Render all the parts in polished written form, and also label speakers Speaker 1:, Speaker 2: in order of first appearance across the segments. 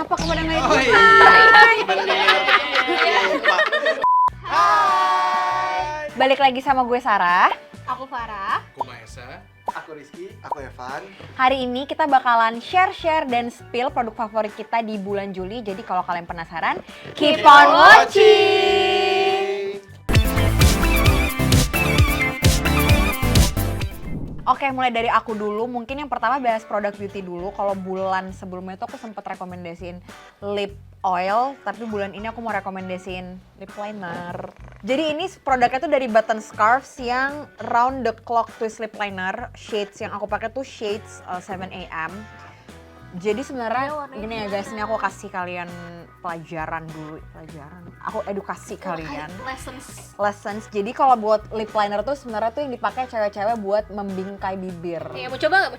Speaker 1: Apa kepada nggak itu?
Speaker 2: Hai.
Speaker 1: Balik lagi sama gue Sarah.
Speaker 3: Aku Farah.
Speaker 2: Aku Maesa.
Speaker 4: Aku Rizky. Aku Evan.
Speaker 1: Hari ini kita bakalan share dan spill produk favorit kita di bulan Juli. Jadi kalau kalian penasaran, keep on watching! Oke, mulai dari aku dulu. Mungkin yang pertama bahas produk beauty dulu. Kalau bulan sebelumnya tuh aku sempat rekomendasiin lip oil, tapi bulan ini aku mau rekomendasiin lip liner. Jadi ini produknya tuh dari Button Scarves yang round the clock twist lip liner. Shades yang aku pakai tuh shades 7 AM. Jadi sebenarnya gini ya guys, ini aku kasih kalian pelajaran dulu, aku edukasi kalian. Lessons. Jadi kalau buat lip liner tuh sebenarnya tuh yang dipakai cewek-cewek buat membingkai bibir.
Speaker 3: Iya, mau coba nggak?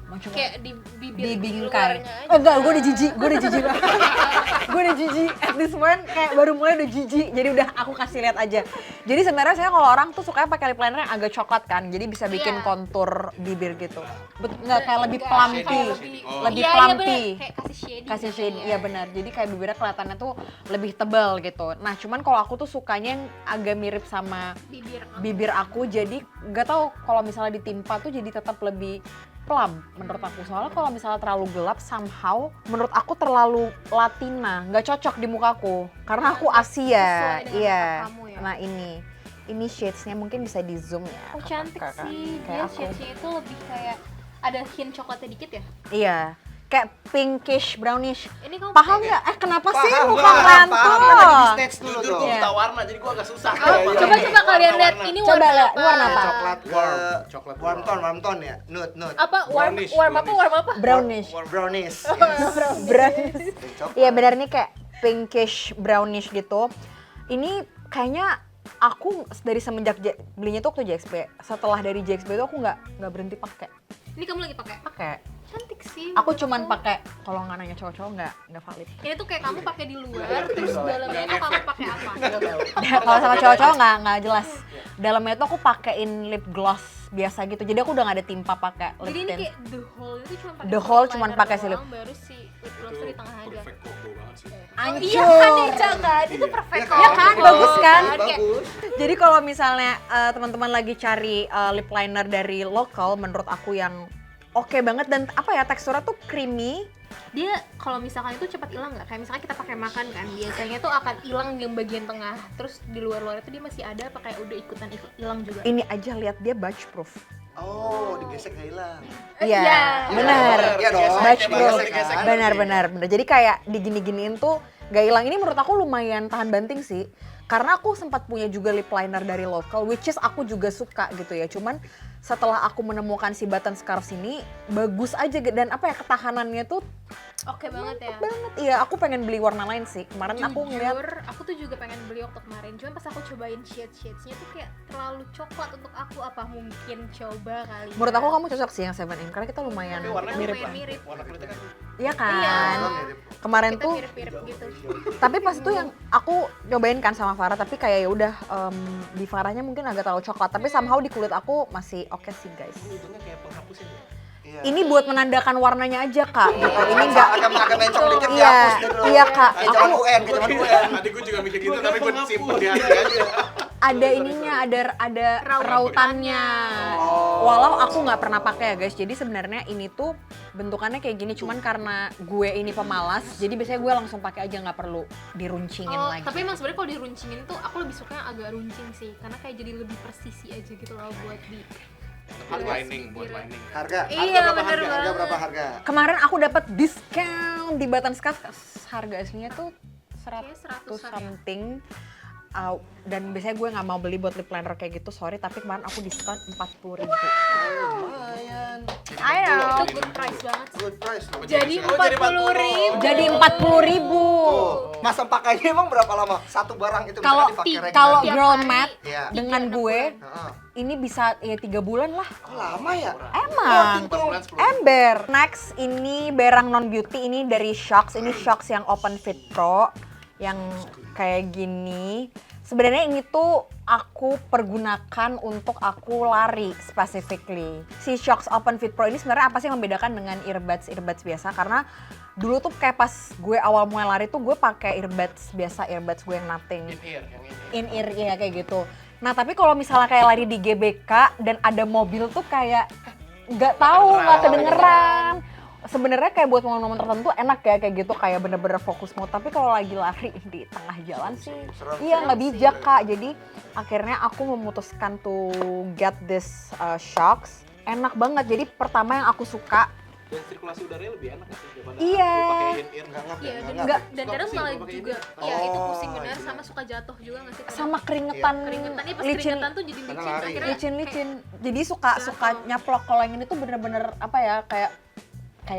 Speaker 1: Mau coba.
Speaker 3: Kayak di bibir
Speaker 1: dibingkai.
Speaker 3: luarnya aja.
Speaker 1: Oh enggak, gue udah jijik. Gue udah jijik. At this point kayak baru mulai udah jijik. Jadi udah aku kasih lihat aja. Jadi sebenarnya saya kalau orang tuh sukanya pakai lip liner yang agak coklat kan. Jadi bisa bikin kontur bibir gitu. Enggak kayak lebih plumpy. Lebih
Speaker 3: Iya,
Speaker 1: plumpy.
Speaker 3: Kayak
Speaker 1: Kasih shade, iya benar. Jadi kayak bibirnya kelihatannya tuh lebih tebal gitu. Nah, cuman kalau aku tuh sukanya yang agak mirip sama bibir aku. Jadi nggak tahu kalau misalnya ditimpa tuh jadi tetap lebih plump menurut aku. Soalnya kalau misalnya terlalu gelap somehow menurut aku terlalu latina, nggak cocok di mukaku. Karena aku Asia. Iya.
Speaker 3: Ya?
Speaker 1: Nah, ini shades-nya mungkin bisa di zoom ya.
Speaker 3: Oh, cantik sih.
Speaker 1: Kayak
Speaker 3: Dia
Speaker 1: aku.
Speaker 3: shades-nya itu lebih kayak ada hint coklatnya dikit ya.
Speaker 1: Iya. Kayak pinkish, brownish.
Speaker 3: Ini kamu
Speaker 1: Paham
Speaker 3: pakai
Speaker 1: nggak? Kenapa sih
Speaker 4: Paham,
Speaker 1: muka
Speaker 4: paham,
Speaker 1: kalian
Speaker 4: paham.
Speaker 1: tuh?
Speaker 4: Kan lagi di stage dulu
Speaker 2: Jujur
Speaker 4: tuh.
Speaker 2: gue
Speaker 1: Iya.
Speaker 2: buta warna, jadi gue agak susah.
Speaker 3: Coba kalian lihat ini
Speaker 1: Coba
Speaker 3: warna
Speaker 1: lihat,
Speaker 3: apa?
Speaker 1: warna apa?
Speaker 4: Coklat
Speaker 2: Coklat
Speaker 4: warm tone ya. Nude.
Speaker 3: Apa?
Speaker 2: Brownish,
Speaker 3: Warm apa?
Speaker 1: Brownish.
Speaker 4: Brownish.
Speaker 1: Brownish.
Speaker 4: Coklat.
Speaker 1: Iya benar nih kayak pinkish, brownish gitu. Ini kayaknya aku dari semenjak belinya tuh waktu JXP. Setelah dari JXP tuh aku nggak berhenti pakai.
Speaker 3: Ini kamu lagi pakai?
Speaker 1: Pakai.
Speaker 3: Cantik sih.
Speaker 1: Aku
Speaker 3: menurutku.
Speaker 1: cuman pakai kalau nggak nanya cowok-cowok nggak valid.
Speaker 3: Ini tuh kayak kamu pakai di luar, terus dalamnya itu kamu pakai apa?
Speaker 1: Kalau sama cowok-cowok nggak jelas. Dalamnya tuh aku pakein lip gloss biasa gitu. Jadi aku udah nggak ada timpa pakai lip
Speaker 3: Jadi ini
Speaker 1: tint.
Speaker 3: kayak the whole itu cuma pakai
Speaker 1: The whole
Speaker 3: lip
Speaker 1: cuman
Speaker 3: liner
Speaker 1: pakai si lip.
Speaker 3: doang, baru si lip gloss di tengah aja.
Speaker 2: Perfect combo banget sih.
Speaker 1: Hancur.
Speaker 3: Iya kan Eca kan? Itu perfect
Speaker 1: Ya kan, bagus kan?
Speaker 3: Kayak-
Speaker 4: Bagus.
Speaker 1: Jadi kalau misalnya teman-teman lagi cari lip liner dari lokal, menurut aku yang oke banget dan apa ya teksturnya tuh creamy.
Speaker 3: Dia kalau misalkan itu cepat hilang nggak? Kayak misalnya kita pakai makan kan, biasanya tuh akan hilang yang bagian tengah, terus di luar-luar itu dia masih ada, apa kayak udah ikutan hilang juga?
Speaker 1: Ini aja lihat dia batch proof.
Speaker 4: Oh, digesek nggak hilang.
Speaker 1: Iya,
Speaker 4: Iya,
Speaker 1: benar.
Speaker 4: Iya dong.
Speaker 1: Batch
Speaker 4: Digesek
Speaker 1: proof.
Speaker 4: kan?
Speaker 1: Benar. Jadi kayak digini-giniin tuh gak hilang. Ini menurut aku lumayan tahan banting sih. Karena aku sempat punya juga lip liner dari lokal, which is aku juga suka gitu ya. Cuman setelah aku menemukan si Button Scarves ini, bagus aja dan apa ya ketahanannya tuh
Speaker 3: Oke banget ya.
Speaker 1: banget. Iya, aku pengen beli warna lain sih. Kemarin aku ngeliat
Speaker 3: Jujur, aku tuh juga pengen beli waktu kemarin. Cuman pas aku cobain shades-shadesnya tuh kayak terlalu coklat untuk aku. Apa mungkin coba kali?
Speaker 1: menurut
Speaker 3: ya?
Speaker 1: aku kamu cocok sih yang 7M karena kita lumayan
Speaker 2: Tapi warnanya
Speaker 1: mirip.
Speaker 3: lumayan mirip.
Speaker 2: Warna kulitnya kan
Speaker 1: Iya kan?
Speaker 3: Iya.
Speaker 1: Kemarin
Speaker 3: Kita
Speaker 1: tuh
Speaker 3: mirip-mirip gitu.
Speaker 1: tapi pas itu yang aku cobain kan sama Farah tapi kayak ya udah di Farahnya mungkin agak terlalu coklat tapi somehow di kulit aku masih oke sih guys.
Speaker 2: ujungnya kayak penghapus ya.
Speaker 4: Iya.
Speaker 1: Ini buat menandakan warnanya aja kak gitu. Ini enggak
Speaker 4: agak mencong dikit
Speaker 1: Iya,
Speaker 4: dihapus dulu.
Speaker 1: iya, Kak.
Speaker 4: Kayak zaman
Speaker 1: Aku-
Speaker 4: UN, kayak zaman UN.
Speaker 2: Tadi gue juga mikir gitu, tapi gue simpen di hati aja.
Speaker 1: ada ininya, ada rautannya.
Speaker 4: Oh.
Speaker 1: Walau aku nggak pernah pakai ya guys. Jadi sebenarnya ini tuh bentukannya kayak gini cuman karena gue ini pemalas. Jadi biasanya gue langsung pakai aja nggak perlu diruncingin
Speaker 3: Oh,
Speaker 1: lagi.
Speaker 3: tapi emang sebenarnya kalau diruncingin tuh aku lebih suka yang agak runcing sih, karena kayak jadi lebih presisi aja gitu loh buat di.
Speaker 2: Buat lining, buat lining.
Speaker 4: Harga
Speaker 3: Iya,
Speaker 4: berapa
Speaker 3: bener
Speaker 4: harga?
Speaker 3: banget.
Speaker 4: Berapa harga?
Speaker 1: Kemarin aku dapat diskon di Button Scarves. Harga aslinya tuh 100
Speaker 3: Kayaknya 100-an ya.
Speaker 1: something. Dan biasanya gue nggak mau beli buat lip liner kayak gitu, sorry. Tapi kemarin aku diskon 40.000.
Speaker 4: Lumayan.
Speaker 1: I know.
Speaker 3: Itu good price banget sih.
Speaker 4: Good price loh.
Speaker 3: Jadi
Speaker 2: Oh, jadi
Speaker 3: 40.000.
Speaker 1: Jadi 40.000.
Speaker 4: Tuh, masa pakainya emang berapa lama? Satu barang itu
Speaker 1: Kalau
Speaker 4: misalkan dipakai
Speaker 1: kalau
Speaker 3: Tiap
Speaker 1: girl
Speaker 3: hari.
Speaker 1: matte
Speaker 4: Iya.
Speaker 1: dengan gue
Speaker 4: Heeh.
Speaker 1: ini bisa ya 3 bulan lah.
Speaker 4: Kok lama ya?
Speaker 1: Emang.
Speaker 4: Untung.
Speaker 1: Ember. Next ini berang non beauty ini dari Shox. Ini Shox yang open fit pro yang kayak gini. Sebenarnya ini tuh aku pergunakan untuk aku lari specifically. Si Shocks Open Fit Pro ini sebenarnya apa sih yang membedakan dengan earbuds biasa? Karena dulu tuh kayak pas gue awal mulai lari tuh gue pakai earbuds biasa, earbuds gue yang nothing. In ear ya kayak gitu. Nah tapi kalau misalnya kayak lari di GBK dan ada mobil tuh kayak nggak kedengeran. Sebenarnya kayak buat momen-momen tertentu enak ya kayak gitu, kayak bener-bener fokus mode. Tapi kalau lagi lari di tengah jalan sih, iya nggak bijak Kak. Jadi akhirnya aku memutuskan to get this Shocks. Enak banget. Jadi pertama yang aku suka.
Speaker 2: Dan sirkulasi udaranya lebih enak nggak sih daripada
Speaker 1: Iya.
Speaker 2: lu pakai in-ear?
Speaker 3: Iya,
Speaker 1: Enggak.
Speaker 3: dan kadang
Speaker 2: Suka
Speaker 3: malah
Speaker 2: pusing kalau
Speaker 3: juga,
Speaker 2: pakai
Speaker 3: ya
Speaker 4: ini.
Speaker 3: itu
Speaker 4: Oh,
Speaker 3: pusing benar
Speaker 4: iya.
Speaker 3: sama suka jatuh juga nggak sih? kadang?
Speaker 1: Sama keringetan,
Speaker 3: Keringetannya pas
Speaker 1: licin,
Speaker 3: keringetan tuh jadi
Speaker 4: Karena
Speaker 3: licin,
Speaker 4: lari.
Speaker 3: akhirnya
Speaker 1: licin. Jadi suka
Speaker 3: Jatuh.
Speaker 1: nyaplok. Kalau yang ini tuh bener-bener apa ya, kayak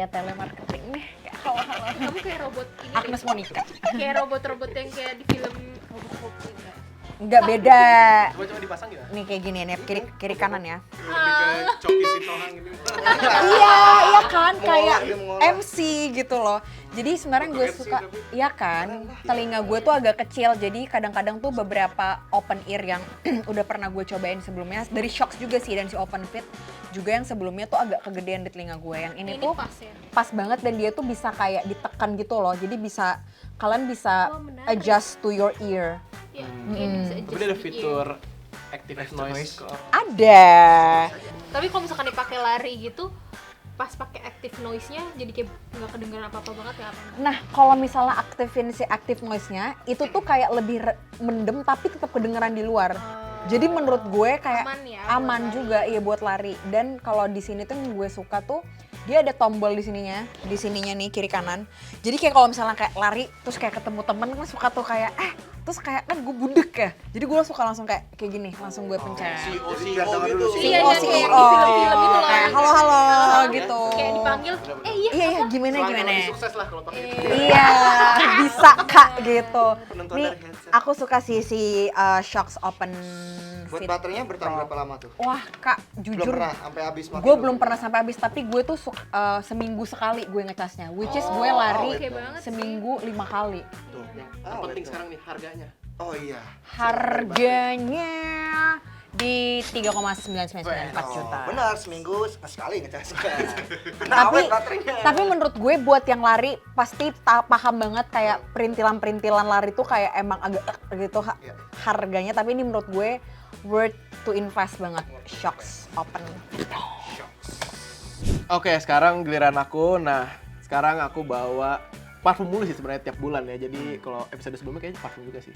Speaker 1: telemarketing nih. Kayak halo-halo.
Speaker 3: kamu kayak robot ini
Speaker 1: Agnes Monica.
Speaker 3: kayak robot-robot yang kayak di film robot gitu.
Speaker 1: Enggak beda.
Speaker 2: Coba dipasang gitu.
Speaker 1: Nih kayak gini nih, kiri kanan ya.
Speaker 2: Lebih ke Coki Sitohang gitu.
Speaker 1: Iya kan,
Speaker 4: Mengolah,
Speaker 1: kayak
Speaker 4: dia mengolah.
Speaker 1: MC gitu loh. Jadi sebenarnya gue
Speaker 2: Untuk MC
Speaker 1: suka,
Speaker 2: tapi.
Speaker 1: iya kan, telinga gue tuh agak kecil. Jadi kadang-kadang tuh beberapa open ear yang udah pernah gue cobain sebelumnya, dari Shocks juga sih dan si Open Fit juga yang sebelumnya tuh agak kegedean di telinga gue. Yang ini tuh
Speaker 3: pas ya.
Speaker 1: pas banget dan dia tuh bisa kayak ditekan gitu loh. Jadi kalian bisa
Speaker 3: Oh, menarik.
Speaker 1: adjust to your ear.
Speaker 3: Ya, kayak bisa
Speaker 2: Tapi
Speaker 3: adjust
Speaker 2: dia ada
Speaker 3: di
Speaker 2: fitur
Speaker 3: ear.
Speaker 2: active noise.
Speaker 1: Ada.
Speaker 3: Tapi kalau misalkan dipakai lari gitu, pas pakai active noise-nya jadi kayak nggak kedengeran apa-apa banget ya apa?
Speaker 1: Nah, kalau misalnya aktifin si active noise-nya, itu tuh kayak lebih mendem tapi tetap kedengeran di luar. Jadi menurut gue kayak
Speaker 3: Aman ya, buat
Speaker 1: aman
Speaker 3: lari.
Speaker 1: juga iya buat lari. Dan kalau di sini tuh yang gue suka tuh dia ada tombol di sininya nih kiri kanan. Jadi kayak kalau misalnya kayak lari terus kayak ketemu temen kan suka tuh kayak terus kayak kan gue budek ya. Jadi gue suka langsung kayak gini, langsung gue pencet.
Speaker 2: CEO
Speaker 4: biar tahu dulu sih.
Speaker 3: Iya,
Speaker 1: Oh,
Speaker 3: iya, kayak
Speaker 1: CEO.
Speaker 3: di film-film itu loh.
Speaker 1: Kayak halo gitu.
Speaker 3: Kayak dipanggil, iya
Speaker 1: Iya, gimana.
Speaker 2: Lebih sukses lah kalau pakai itu.
Speaker 1: Iya, bisa Kak gitu.
Speaker 4: Penonton
Speaker 1: Nih,
Speaker 4: dari headset.
Speaker 1: aku suka si Shocks Open
Speaker 4: Buat
Speaker 1: Fit.
Speaker 4: baterainya bertahan berapa lama tuh?
Speaker 1: Wah Kak,
Speaker 4: Belum
Speaker 1: jujur
Speaker 4: pernah sampai habis pakai
Speaker 1: gue
Speaker 4: dulu.
Speaker 1: belum pernah sampai habis, tapi gue tuh seminggu sekali gue ngecasnya, which is gue lari
Speaker 3: oke banget sih.
Speaker 1: seminggu 5 kali.
Speaker 4: Tuh.
Speaker 2: Yang penting sekarang nih harganya.
Speaker 4: Oh iya.
Speaker 1: Harganya di 3,999 4 juta.
Speaker 4: Benar, seminggu sekali ngecas.
Speaker 1: Tapi
Speaker 4: awet baterainya.
Speaker 1: tapi menurut gue buat yang lari pasti paham banget kayak perintilan-perintilan lari tuh kayak emang agak gitu
Speaker 4: Iya.
Speaker 1: harganya, tapi ini menurut gue worth to invest banget. Shocks Open.
Speaker 5: Oke, sekarang giliran aku. Nah, sekarang aku bawa parfum mulu sih sebenarnya tiap bulan ya. Jadi kalau episode sebelumnya kayaknya parfum juga sih.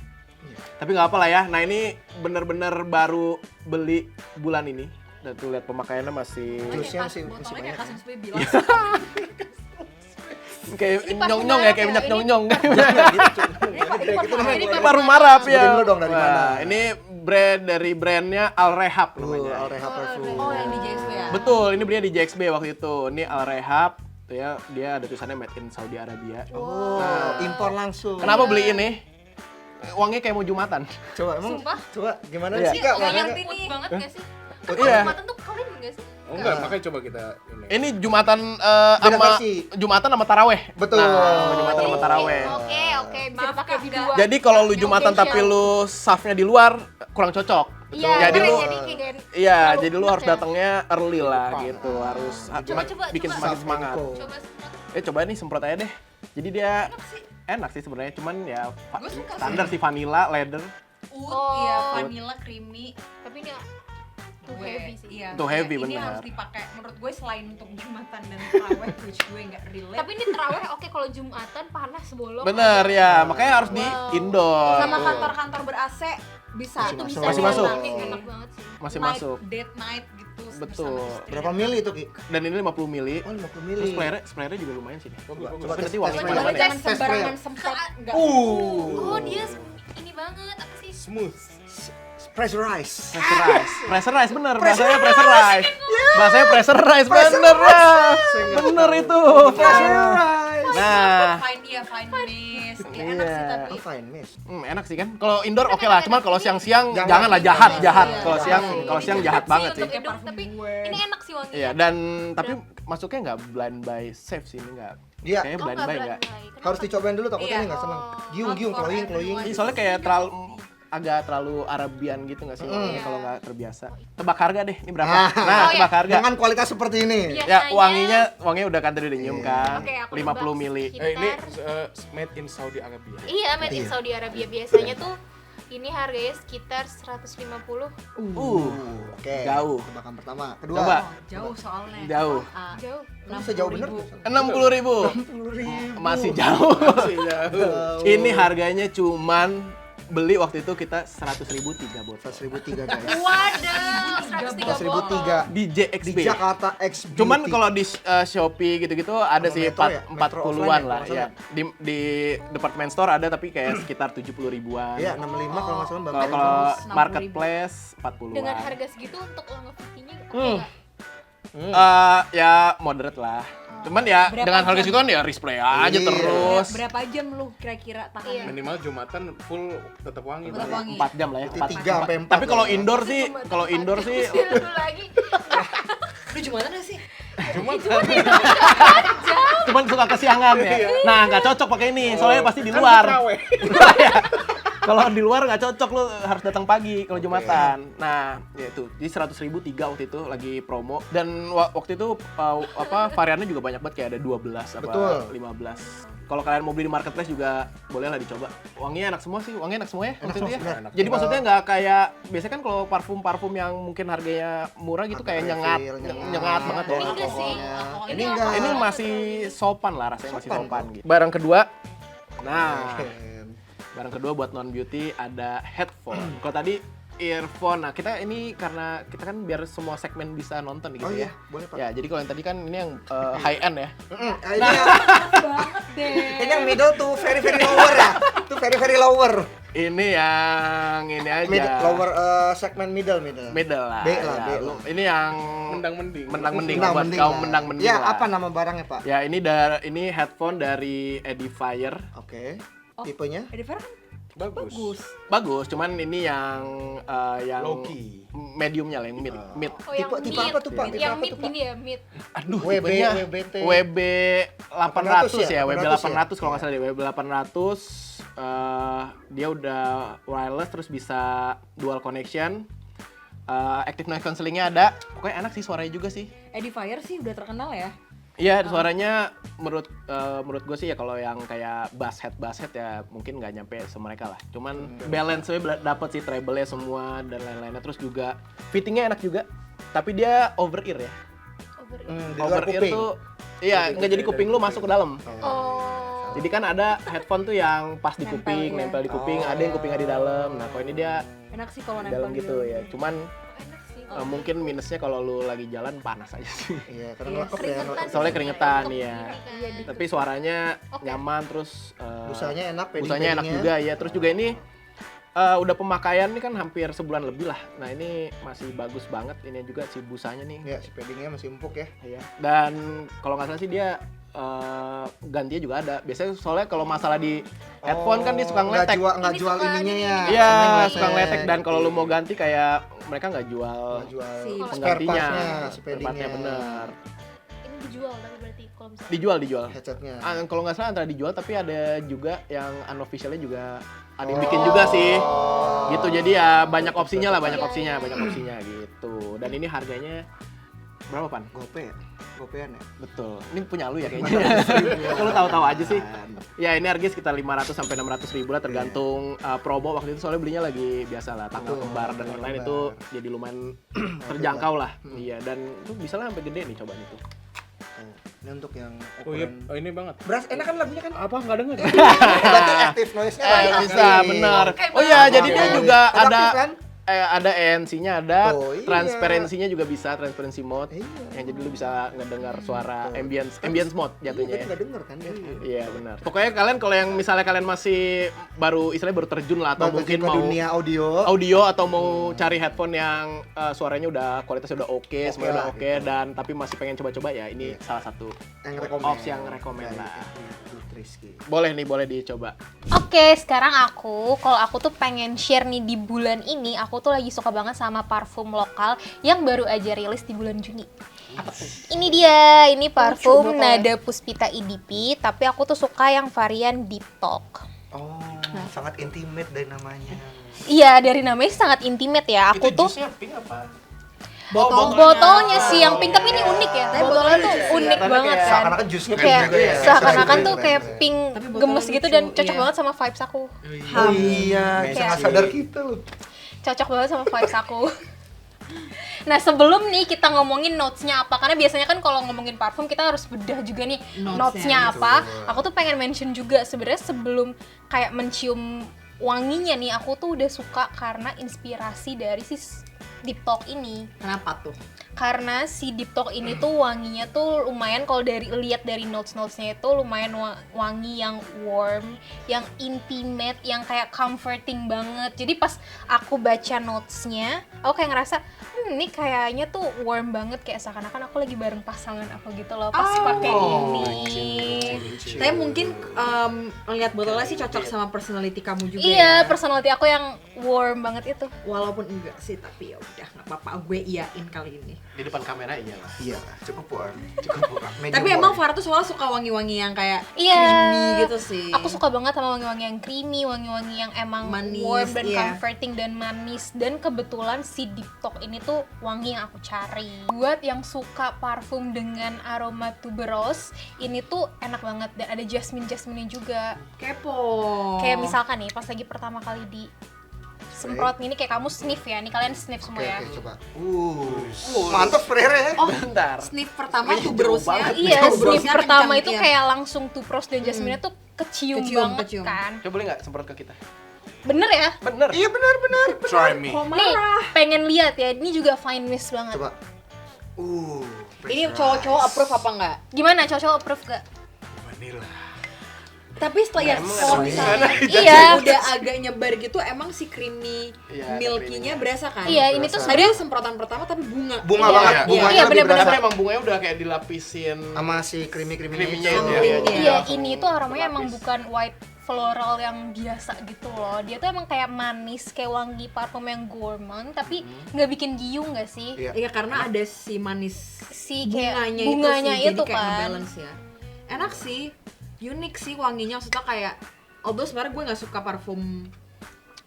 Speaker 5: Tapi nggak apa lah ya. Nah ini bener-bener baru beli bulan ini. Dan tuh lihat pemakaiannya masih
Speaker 4: Jusnya masih banyak.
Speaker 5: kayak
Speaker 3: Ini parfum
Speaker 5: nyong-nyong ya,
Speaker 3: merek
Speaker 5: kayak
Speaker 3: ya?
Speaker 5: minyak
Speaker 3: Ini-
Speaker 5: nyong-nyong.
Speaker 3: Ini
Speaker 5: Parfum Arab ya.
Speaker 4: Sebutin dulu dong dari
Speaker 5: Wah,
Speaker 4: mana.
Speaker 5: ini brand dari brandnya Al Rehab namanya.
Speaker 4: Al Rehab Parfum.
Speaker 1: Oh yang di JSW ya?
Speaker 5: Betul, ini belinya di JXB waktu itu. Ini Al Rehab, tuh ya, dia ada tulisannya made in Saudi Arabia.
Speaker 4: Oh, impor langsung.
Speaker 5: Kenapa beli ini? Uangnya kayak mau Jumatan.
Speaker 4: Coba emang
Speaker 3: Sumpah.
Speaker 4: coba gimana
Speaker 5: Iya.
Speaker 4: sih Kak?
Speaker 3: Nggak
Speaker 4: Makanya
Speaker 3: ngerti nih. banget gak sih? Kan
Speaker 5: Iya.
Speaker 3: Jumatan tuh kalian nggak sih?
Speaker 2: Oh enggak, makanya coba kita
Speaker 5: Ini Jumatan
Speaker 4: Beda
Speaker 5: sama
Speaker 4: versi.
Speaker 5: Jumatan sama Taraweh.
Speaker 4: Betul.
Speaker 5: Nah, Jumatan sama Taraweh.
Speaker 3: Oke, bisa dipakai di dua.
Speaker 5: Jadi kalau lu Jumatan
Speaker 3: Occasion.
Speaker 5: tapi lu safnya di luar kurang cocok.
Speaker 3: Iya,
Speaker 5: Jadi lu
Speaker 3: jadi kayak
Speaker 5: Iya,
Speaker 3: terlalu
Speaker 5: jadi lu harus
Speaker 3: enak ya.
Speaker 5: datangnya early lah gitu, harus
Speaker 3: Coba,
Speaker 5: bikin
Speaker 3: coba.
Speaker 5: semakin semangat.
Speaker 3: Coba semprot.
Speaker 5: Coba nih semprot aja deh. Jadi dia enak sih sebenarnya, cuman ya
Speaker 1: Gue suka
Speaker 5: standar sih vanilla, leather.
Speaker 3: Oh.
Speaker 1: Iya, vanilla creamy.
Speaker 3: Tapi ini too
Speaker 1: Gue,
Speaker 3: heavy sih.
Speaker 1: Iya,
Speaker 5: Too heavy,
Speaker 1: ini
Speaker 5: bener.
Speaker 1: harus dipakai. Menurut gue selain untuk Jumatan dan Tarawih, which gue nggak relate.
Speaker 3: Tapi ini terawih oke, kalau Jumatan panas bolong.
Speaker 5: Bener ya, makanya harus di
Speaker 3: Wow.
Speaker 5: indoor.
Speaker 1: sama
Speaker 5: tuh.
Speaker 1: kantor-kantor ber-AC bisa.
Speaker 3: Itu bisa
Speaker 5: Masih
Speaker 3: sih,
Speaker 5: masuk.
Speaker 3: Enak banget sih.
Speaker 5: Masih
Speaker 1: Night,
Speaker 5: masuk.
Speaker 1: date night gitu.
Speaker 5: Betul.
Speaker 1: bersama istri.
Speaker 4: berapa mili itu Ki?
Speaker 5: Dan ini 50 mili.
Speaker 4: Oh 50
Speaker 5: Terus
Speaker 4: mili.
Speaker 5: spraynya juga lumayan sih.
Speaker 4: Coba
Speaker 5: Tapi
Speaker 4: tes
Speaker 5: nanti wangi
Speaker 4: tes
Speaker 5: gimana
Speaker 4: spray.
Speaker 5: ya?
Speaker 1: Jangan
Speaker 4: Tes spray.
Speaker 1: sembarangan semprot. Nggak.
Speaker 3: Oh, dia ini banget apa sih?
Speaker 4: Smooth. Pressurize.
Speaker 5: Pressurize bener, bahasanya pressurize. Bahasanya pressurize bener lah. Bener itu. Nah,
Speaker 1: Fine mist. Ya, enak sih
Speaker 5: Iya.
Speaker 1: tapi.
Speaker 4: Oh fine miss.
Speaker 5: enak sih kan. Kalau indoor oke lah, cuman kalau siang-siang
Speaker 4: Jangan.
Speaker 5: janganlah jahat.
Speaker 1: Iya,
Speaker 5: Kalau
Speaker 1: iya.
Speaker 5: siang
Speaker 1: Iya.
Speaker 5: kalau siang
Speaker 3: Ini
Speaker 5: jahat
Speaker 3: sih
Speaker 5: banget
Speaker 3: untuk
Speaker 5: sih.
Speaker 3: hidung, tapi ini enak sih wanginya.
Speaker 5: Iya, dan tapi masuknya nggak blind buy safe sih, ini nggak.
Speaker 4: Iya.
Speaker 5: Kayaknya blind buy nggak.
Speaker 4: Harus dicobain dulu takutnya
Speaker 1: Iya.
Speaker 4: ini nggak seneng.
Speaker 3: Oh.
Speaker 4: Giung
Speaker 1: Not for
Speaker 4: glowing.
Speaker 1: everyone.
Speaker 5: Soalnya kayak terlalu agak terlalu Arabian gitu nggak sih wanginya kalau nggak terbiasa. Tebak harga deh, ini berapa?
Speaker 4: Ah.
Speaker 5: Nah,
Speaker 3: Oh,
Speaker 5: tebak harga.
Speaker 4: Dengan kualitas seperti ini.
Speaker 3: Iya.
Speaker 5: Ya,
Speaker 3: Biasanya-
Speaker 5: wanginya udah kan tadi udah nyium kan.
Speaker 3: Oke, aku
Speaker 5: 50
Speaker 3: nebak
Speaker 5: mili.
Speaker 3: sekitar-
Speaker 2: Ini made in Saudi Arabia.
Speaker 3: Iya, made in Saudi Arabia. Biasanya tuh ini harganya sekitar 150.
Speaker 4: Oke.
Speaker 5: Jauh.
Speaker 4: Tebakan pertama. Kedua.
Speaker 5: Coba.
Speaker 1: Jauh soalnya.
Speaker 5: Jauh.
Speaker 3: Jauh.
Speaker 4: Bisa jauh bener.
Speaker 5: 60.000. Masih jauh.
Speaker 2: Masih jauh.
Speaker 5: Ini harganya cuman beli waktu itu kita 100.000 3 botol.
Speaker 4: 100.000 guys.
Speaker 3: Waduh, 103 botol.
Speaker 4: 100.000
Speaker 5: Di JXP.
Speaker 4: di Jakarta X Beauty.
Speaker 5: Cuman kalau di Shopee gitu-gitu ada
Speaker 4: Atau
Speaker 5: sih
Speaker 4: Metro ya? Metro
Speaker 5: 40-an
Speaker 4: offline
Speaker 5: lah
Speaker 4: ya,
Speaker 5: ya. Di department store ada tapi kayak sekitar 70 ribuan.
Speaker 4: Iya, 65 kalau nggak salah Mbak.
Speaker 5: Kalau
Speaker 1: 60.000.
Speaker 5: marketplace 40-an.
Speaker 3: Dengan harga segitu untuk longevity-nya oke
Speaker 5: Hmm.
Speaker 3: nggak?
Speaker 5: Ya moderate lah. Cuman ya
Speaker 1: Berapa
Speaker 5: dengan harga
Speaker 1: jam?
Speaker 5: segitu kan ya display aja
Speaker 4: Iya.
Speaker 5: terus.
Speaker 1: Berapa jam lu kira-kira tahan?
Speaker 3: Iya.
Speaker 2: Minimal Jumatan full tetap wangi.
Speaker 1: Tetap
Speaker 2: Bang.
Speaker 1: wangi.
Speaker 5: 4 jam lah ya.
Speaker 4: Berarti 3 sampai 4.
Speaker 5: Tapi kalau
Speaker 4: ya.
Speaker 5: indoor sih, kalau indoor sih
Speaker 3: Dulu lagi.
Speaker 1: Lu gimana sih?
Speaker 5: cuman suka kesiangan ya. Nah, nggak cocok pakai ini, soalnya pasti di luar. Iya. Kalau di luar nggak cocok, lu harus datang pagi kalau Jumatan. Nah, ya itu. Jadi 100.000 3 waktu itu lagi promo dan waktu itu variannya juga banyak banget, kayak ada 12 apa
Speaker 4: Betul.
Speaker 5: 15. Kalau kalian mau beli di marketplace juga boleh lah dicoba. Wanginya enak semua sih, wanginya enak semua ya. Waktu itu ya.
Speaker 4: semua, enak.
Speaker 5: Jadi maksudnya nggak kayak biasanya kan kalau parfum-parfum yang mungkin harganya murah gitu kayak nyengat,
Speaker 4: Refill,
Speaker 5: nyengat banget ya.
Speaker 3: Ini enggak sih.
Speaker 4: Alkoholnya.
Speaker 3: Ini
Speaker 4: enggak.
Speaker 5: Ini masih sopan lah, rasanya masih
Speaker 4: Sopan,
Speaker 5: sopan
Speaker 4: kok.
Speaker 5: gitu. Barang kedua, nah,
Speaker 4: Keren.
Speaker 5: barang kedua buat non beauty ada headphone. Kalau tadi earphone, nah kita ini karena kita kan biar semua segmen bisa nonton gitu
Speaker 4: Oh
Speaker 5: ya.
Speaker 4: iya, boleh Pak.
Speaker 5: Ya, jadi kalau yang tadi kan ini yang high end ya.
Speaker 4: Ini yang
Speaker 1: Banget deh.
Speaker 4: ini yang middle tuh very lower ya. Tuh very lower.
Speaker 5: Ini yang ini aja.
Speaker 4: Lower segmen middle.
Speaker 5: Middle lah.
Speaker 4: B lah,
Speaker 5: ya.
Speaker 4: B lah.
Speaker 5: Ini yang
Speaker 2: Mendang-mending.
Speaker 5: mendang-mending
Speaker 4: Mendang
Speaker 5: buat
Speaker 4: mending
Speaker 5: kaum
Speaker 4: lah.
Speaker 5: mendang-mending
Speaker 4: Ya,
Speaker 5: lah.
Speaker 4: apa nama barangnya, Pak?
Speaker 5: Ya, ini headphone dari Edifier.
Speaker 4: Oke.
Speaker 1: Oh.
Speaker 4: Tipenya?
Speaker 1: Edifier kan
Speaker 2: Bagus.
Speaker 5: Bagus, cuman ini yang
Speaker 2: Low key.
Speaker 5: mediumnya lah, yang mid.
Speaker 3: Oh, yang
Speaker 4: Tipe
Speaker 3: mid.
Speaker 4: apa tuh, Pak? Tipe
Speaker 3: Yang
Speaker 4: apa
Speaker 3: mid
Speaker 4: tuh, Pak?
Speaker 3: gini ya, mid.
Speaker 5: Aduh,
Speaker 4: WB,
Speaker 5: tipenya
Speaker 4: WBT.
Speaker 5: WB 800 ya,
Speaker 4: 800
Speaker 5: WB
Speaker 4: ya?
Speaker 5: 800 kalau nggak salah deh, WB 800 dia udah wireless terus bisa dual connection. Active noise cancelling-nya ada. Pokoknya enak sih suaranya juga sih.
Speaker 1: Edifier sih udah terkenal ya.
Speaker 5: Iya, suaranya menurut gue sih ya kalau yang kayak bass head ya mungkin nggak nyampe semereka lah. Cuman balance-nya dapet sih, treble-nya semua dan lain-lainnya. Terus juga fittingnya enak juga. Tapi dia over ear ya.
Speaker 4: Di luar
Speaker 5: Over ear
Speaker 4: kuping.
Speaker 5: tuh iya, nggak jadi kuping lu masuk ke dalam.
Speaker 3: Oh.
Speaker 5: Jadi kan ada headphone tuh yang pas di
Speaker 1: Nempel,
Speaker 5: kuping,
Speaker 1: iya.
Speaker 5: nempel di kuping, ada yang kupingnya di dalam. Nah, kalau ini dia
Speaker 1: Enak sih kalau
Speaker 5: di
Speaker 1: nempel
Speaker 5: dalam gitu ya. Cuman
Speaker 3: Enak sih.
Speaker 5: mungkin minusnya kalau lu lagi jalan panas aja sih.
Speaker 4: Iya, karena
Speaker 1: Iya,
Speaker 4: ngelekep ya.
Speaker 3: Keringetan.
Speaker 5: Soalnya keringetan,
Speaker 3: Untuk
Speaker 5: iya.
Speaker 3: ini kan.
Speaker 5: Tapi suaranya
Speaker 3: Oke.
Speaker 5: nyaman terus
Speaker 4: Busanya enak,
Speaker 5: busanya enak
Speaker 4: padding-paddingnya.
Speaker 5: juga ya. Terus juga ini udah pemakaian ini kan hampir sebulan lebih lah. Nah, ini masih bagus banget. Ini juga si busanya nih.
Speaker 4: Ya, si paddingnya masih empuk ya.
Speaker 5: Iya. Dan kalau nggak salah sih dia gantinya juga ada. Biasanya soalnya kalau masalah di headphone kan dia suka ngeletek.
Speaker 4: Nggak
Speaker 3: Ini
Speaker 4: jual
Speaker 3: suka
Speaker 4: ininya
Speaker 3: ini.
Speaker 4: ya.
Speaker 5: Iya,
Speaker 4: Sampai
Speaker 5: suka ngeletek. Dan kalau lu
Speaker 4: Iya.
Speaker 5: mau ganti kayak mereka nggak jual
Speaker 4: Nggak jual
Speaker 1: Si
Speaker 4: spare
Speaker 5: penggantinya.
Speaker 4: parts-nya, si
Speaker 5: Spare part-nya,
Speaker 4: paddingnya.
Speaker 5: bener.
Speaker 3: Ini dijual tapi berarti kalau misalnya.
Speaker 5: Dijual.
Speaker 4: Headsetnya.
Speaker 5: Kalau nggak salah antara dijual, tapi ada juga yang unofficialnya juga ada yang bikin juga sih. Gitu, jadi ya banyak opsinya lah, banyak opsinya gitu. Dan ini harganya berapa, Pan?
Speaker 4: Gopean ya.
Speaker 5: Betul. Ini punya lu ya kayaknya. Kalau tahu-tahu aja sih. Ya ini harganya sekitar 500 sampai 600 ribu lah tergantung promo waktu itu, soalnya belinya lagi biasa lah, tanggal
Speaker 4: Betul,
Speaker 5: kembar dan
Speaker 4: tanggal
Speaker 5: lain-lain
Speaker 4: kembar.
Speaker 5: itu jadi lumayan terjangkau lah. Iya, dan itu bisa lah sampai gede nih cobaan itu.
Speaker 4: Ini untuk yang
Speaker 2: Oh iya,
Speaker 4: ukuran.
Speaker 2: oh ini banget.
Speaker 4: Beras enak kan lagunya kan?
Speaker 2: Apa nggak denger?
Speaker 4: Berarti active noise-nya banyak
Speaker 5: Bisa,
Speaker 4: nih.
Speaker 5: bener.
Speaker 3: Kayak
Speaker 5: Oh ya, jadi dia
Speaker 4: Oke.
Speaker 5: juga
Speaker 4: Adaptif
Speaker 5: ada
Speaker 4: kan?
Speaker 5: ada ANC-nya ada,
Speaker 4: Oh, iya.
Speaker 5: transparensinya juga bisa, transparency mode.
Speaker 4: Iya.
Speaker 5: Yang jadi lu bisa ngedengar suara
Speaker 4: Betul.
Speaker 5: ambience mode
Speaker 4: Iya,
Speaker 5: jatuhnya
Speaker 4: kita
Speaker 5: ya.
Speaker 4: nggak denger kan dia.
Speaker 5: Iya benar. Pokoknya kalian kalau yang misalnya kalian masih istilahnya baru terjun lah atau
Speaker 4: Baru
Speaker 5: mungkin
Speaker 4: ke
Speaker 5: mau
Speaker 4: dunia
Speaker 5: audio atau mau cari headphone yang suaranya udah kualitasnya udah oke, semuanya udah
Speaker 4: lah,
Speaker 5: oke,
Speaker 4: gitu.
Speaker 5: dan tapi masih pengen coba-coba ya ini salah satu
Speaker 4: yang rekomend.
Speaker 5: opsi yang rekomend lah.
Speaker 4: Rizky.
Speaker 5: Boleh dicoba.
Speaker 3: Oke, sekarang kalau aku tuh pengen share nih di bulan ini, aku tuh lagi suka banget sama parfum lokal yang baru aja rilis di bulan Juni. Ini dia, ini parfum
Speaker 4: coba, Kak.
Speaker 3: Nada Puspita EDP, tapi aku tuh suka yang varian Deep Talk.
Speaker 4: Oh.
Speaker 3: Nah,
Speaker 4: sangat intimate dari namanya.
Speaker 3: Iya, dari namanya sih sangat intimate ya. Aku
Speaker 2: Itu
Speaker 3: tuh
Speaker 2: jusnya pink apa?
Speaker 3: botolnya sih yang pink, tapi ini unik ya. Botolnya tuh unik banget kan.
Speaker 4: Seakan-akan jus
Speaker 3: Kayak
Speaker 4: juga ya.
Speaker 3: seakan-akan tuh kayak pink
Speaker 1: Tapi botolnya
Speaker 3: gemes gitu
Speaker 1: lucu,
Speaker 3: dan cocok
Speaker 1: iya.
Speaker 3: banget sama vibes aku.
Speaker 4: Oh iya,
Speaker 3: Kayak-
Speaker 4: sangat sadar kita loh.
Speaker 3: Cocok banget sama vibes aku. Nah, sebelum nih kita ngomongin notes-nya apa, karena biasanya kan kalau ngomongin parfum kita harus bedah juga nih notes-nya apa. Aku tuh pengen mention juga sebenarnya sebelum kayak mencium wanginya nih, aku tuh udah suka karena inspirasi dari si Deep Talk ini.
Speaker 1: Kenapa tuh?
Speaker 3: Karena si Deep Talk ini tuh wanginya tuh lumayan, kalau lihat dari notes-notesnya itu lumayan wangi yang warm, yang intimate, yang kayak comforting banget. Jadi pas aku baca notesnya, aku kayak ngerasa ini kayaknya tuh warm banget, kayak seakan-akan aku lagi bareng pasangan aku gitu loh pas pakai ini.
Speaker 1: Tapi mungkin ngeliat botolnya sih cocok sama personality kamu juga
Speaker 3: Iya,
Speaker 1: ya.
Speaker 3: personality aku yang warm banget itu.
Speaker 1: Walaupun enggak sih, tapi ya udah nggak apa-apa, gue iyain kali ini.
Speaker 5: Di depan kamera iyalah.
Speaker 4: Iya, cukup warm. Medium
Speaker 1: Tapi
Speaker 4: warm.
Speaker 1: emang Farah tuh soalnya suka wangi-wangi yang kayak
Speaker 3: Iya.
Speaker 1: creamy gitu sih.
Speaker 3: Aku suka banget sama wangi-wangi yang creamy, wangi-wangi yang emang
Speaker 1: Manis,
Speaker 3: warm dan
Speaker 1: iya.
Speaker 3: comforting dan manis. Dan kebetulan si Deep Talk ini tuh wangi yang aku cari. Buat yang suka parfum dengan aroma tuberose, ini tuh enak banget dan ada jasmine-jasmine juga.
Speaker 1: kepo.
Speaker 3: Kayak misalkan nih pas lagi pertama kali di semprot ini, kayak kamu sniff ya. Nih kalian sniff semua ya.
Speaker 4: Oke, coba. Mantap spraynya ya.
Speaker 1: Oh,
Speaker 5: Bentar.
Speaker 1: sniff pertama
Speaker 5: Jauh
Speaker 1: tuberose-nya.
Speaker 5: banget.
Speaker 3: Iya, sniff
Speaker 1: Tuberose-nya
Speaker 3: pertama
Speaker 1: kencang,
Speaker 3: itu
Speaker 1: iya.
Speaker 3: kayak langsung tuberose dan jasmine tuh kecium
Speaker 1: Kecium,
Speaker 3: banget
Speaker 1: kecium.
Speaker 3: kan.
Speaker 5: Coba boleh nggak semprot ke kita?
Speaker 3: Bener ya?
Speaker 5: Bener.
Speaker 4: Iya benar.
Speaker 2: Try me.
Speaker 1: Kok
Speaker 3: Nih,
Speaker 1: marah?
Speaker 3: pengen lihat ya. Ini juga fine mist banget.
Speaker 4: Coba.
Speaker 1: Ini cowok-cowok approve apa enggak?
Speaker 3: Gimana, cocok approve gak?
Speaker 2: Vanilla.
Speaker 1: Tapi setelah ya,
Speaker 5: Emang
Speaker 1: kalau
Speaker 5: ada
Speaker 1: misalnya
Speaker 3: Iya.
Speaker 1: udah agak nyebar gitu, emang si creamy
Speaker 5: Iya, ada
Speaker 1: milky-nya
Speaker 5: creamy-nya.
Speaker 1: berasa kan?
Speaker 3: Iya, ini tuh
Speaker 1: Tadi semprotan pertama tapi bunga.
Speaker 4: Bunga
Speaker 3: Iya.
Speaker 4: banget,
Speaker 2: Iya.
Speaker 4: bunganya
Speaker 3: Iya,
Speaker 4: lebih
Speaker 3: bener-bener.
Speaker 4: berasa.
Speaker 5: Tapi emang bunganya udah kayak dilapisin
Speaker 4: Sama si creamy-creamy
Speaker 5: creamy-nya
Speaker 4: itu.
Speaker 5: itu.
Speaker 1: Iya.
Speaker 3: Iya, ini tuh aromanya
Speaker 5: Berlapis.
Speaker 3: emang bukan white floral yang biasa gitu loh. Dia tuh emang kayak manis, kayak wangi parfum yang gourmand, tapi nggak bikin giung nggak sih?
Speaker 4: Iya.
Speaker 1: Iya, karena ada si manis
Speaker 3: Si kayak
Speaker 1: bunganya,
Speaker 3: bunganya
Speaker 1: itu sih,
Speaker 3: itu
Speaker 1: jadi kayak
Speaker 3: kan.
Speaker 1: ngebalance ya. Enak sih, unik sih wanginya, maksudnya kayak although sebenarnya gue nggak suka parfum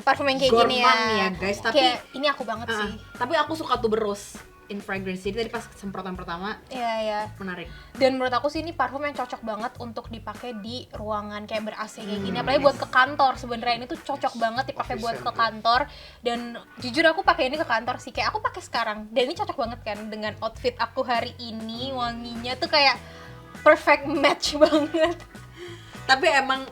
Speaker 3: Parfum yang kayak gini ya.
Speaker 1: gourmand ya guys, tapi
Speaker 3: Kayak ini aku banget sih.
Speaker 1: tapi aku suka tuberose in fragrance. Jadi tadi pas semprotan pertama
Speaker 3: Iya, ya.
Speaker 1: menarik.
Speaker 3: Dan menurut aku sih ini parfum yang cocok banget untuk dipakai di ruangan kayak ber-AC kayak gini. Apalagi buat ke kantor, sebenarnya ini tuh cocok banget dipakai buat ke kantor. Dan jujur aku pakai ini ke kantor sih, kayak aku pakai sekarang. Dan ini cocok banget kan dengan outfit aku hari ini. Wanginya tuh kayak perfect match banget.
Speaker 1: Tapi emang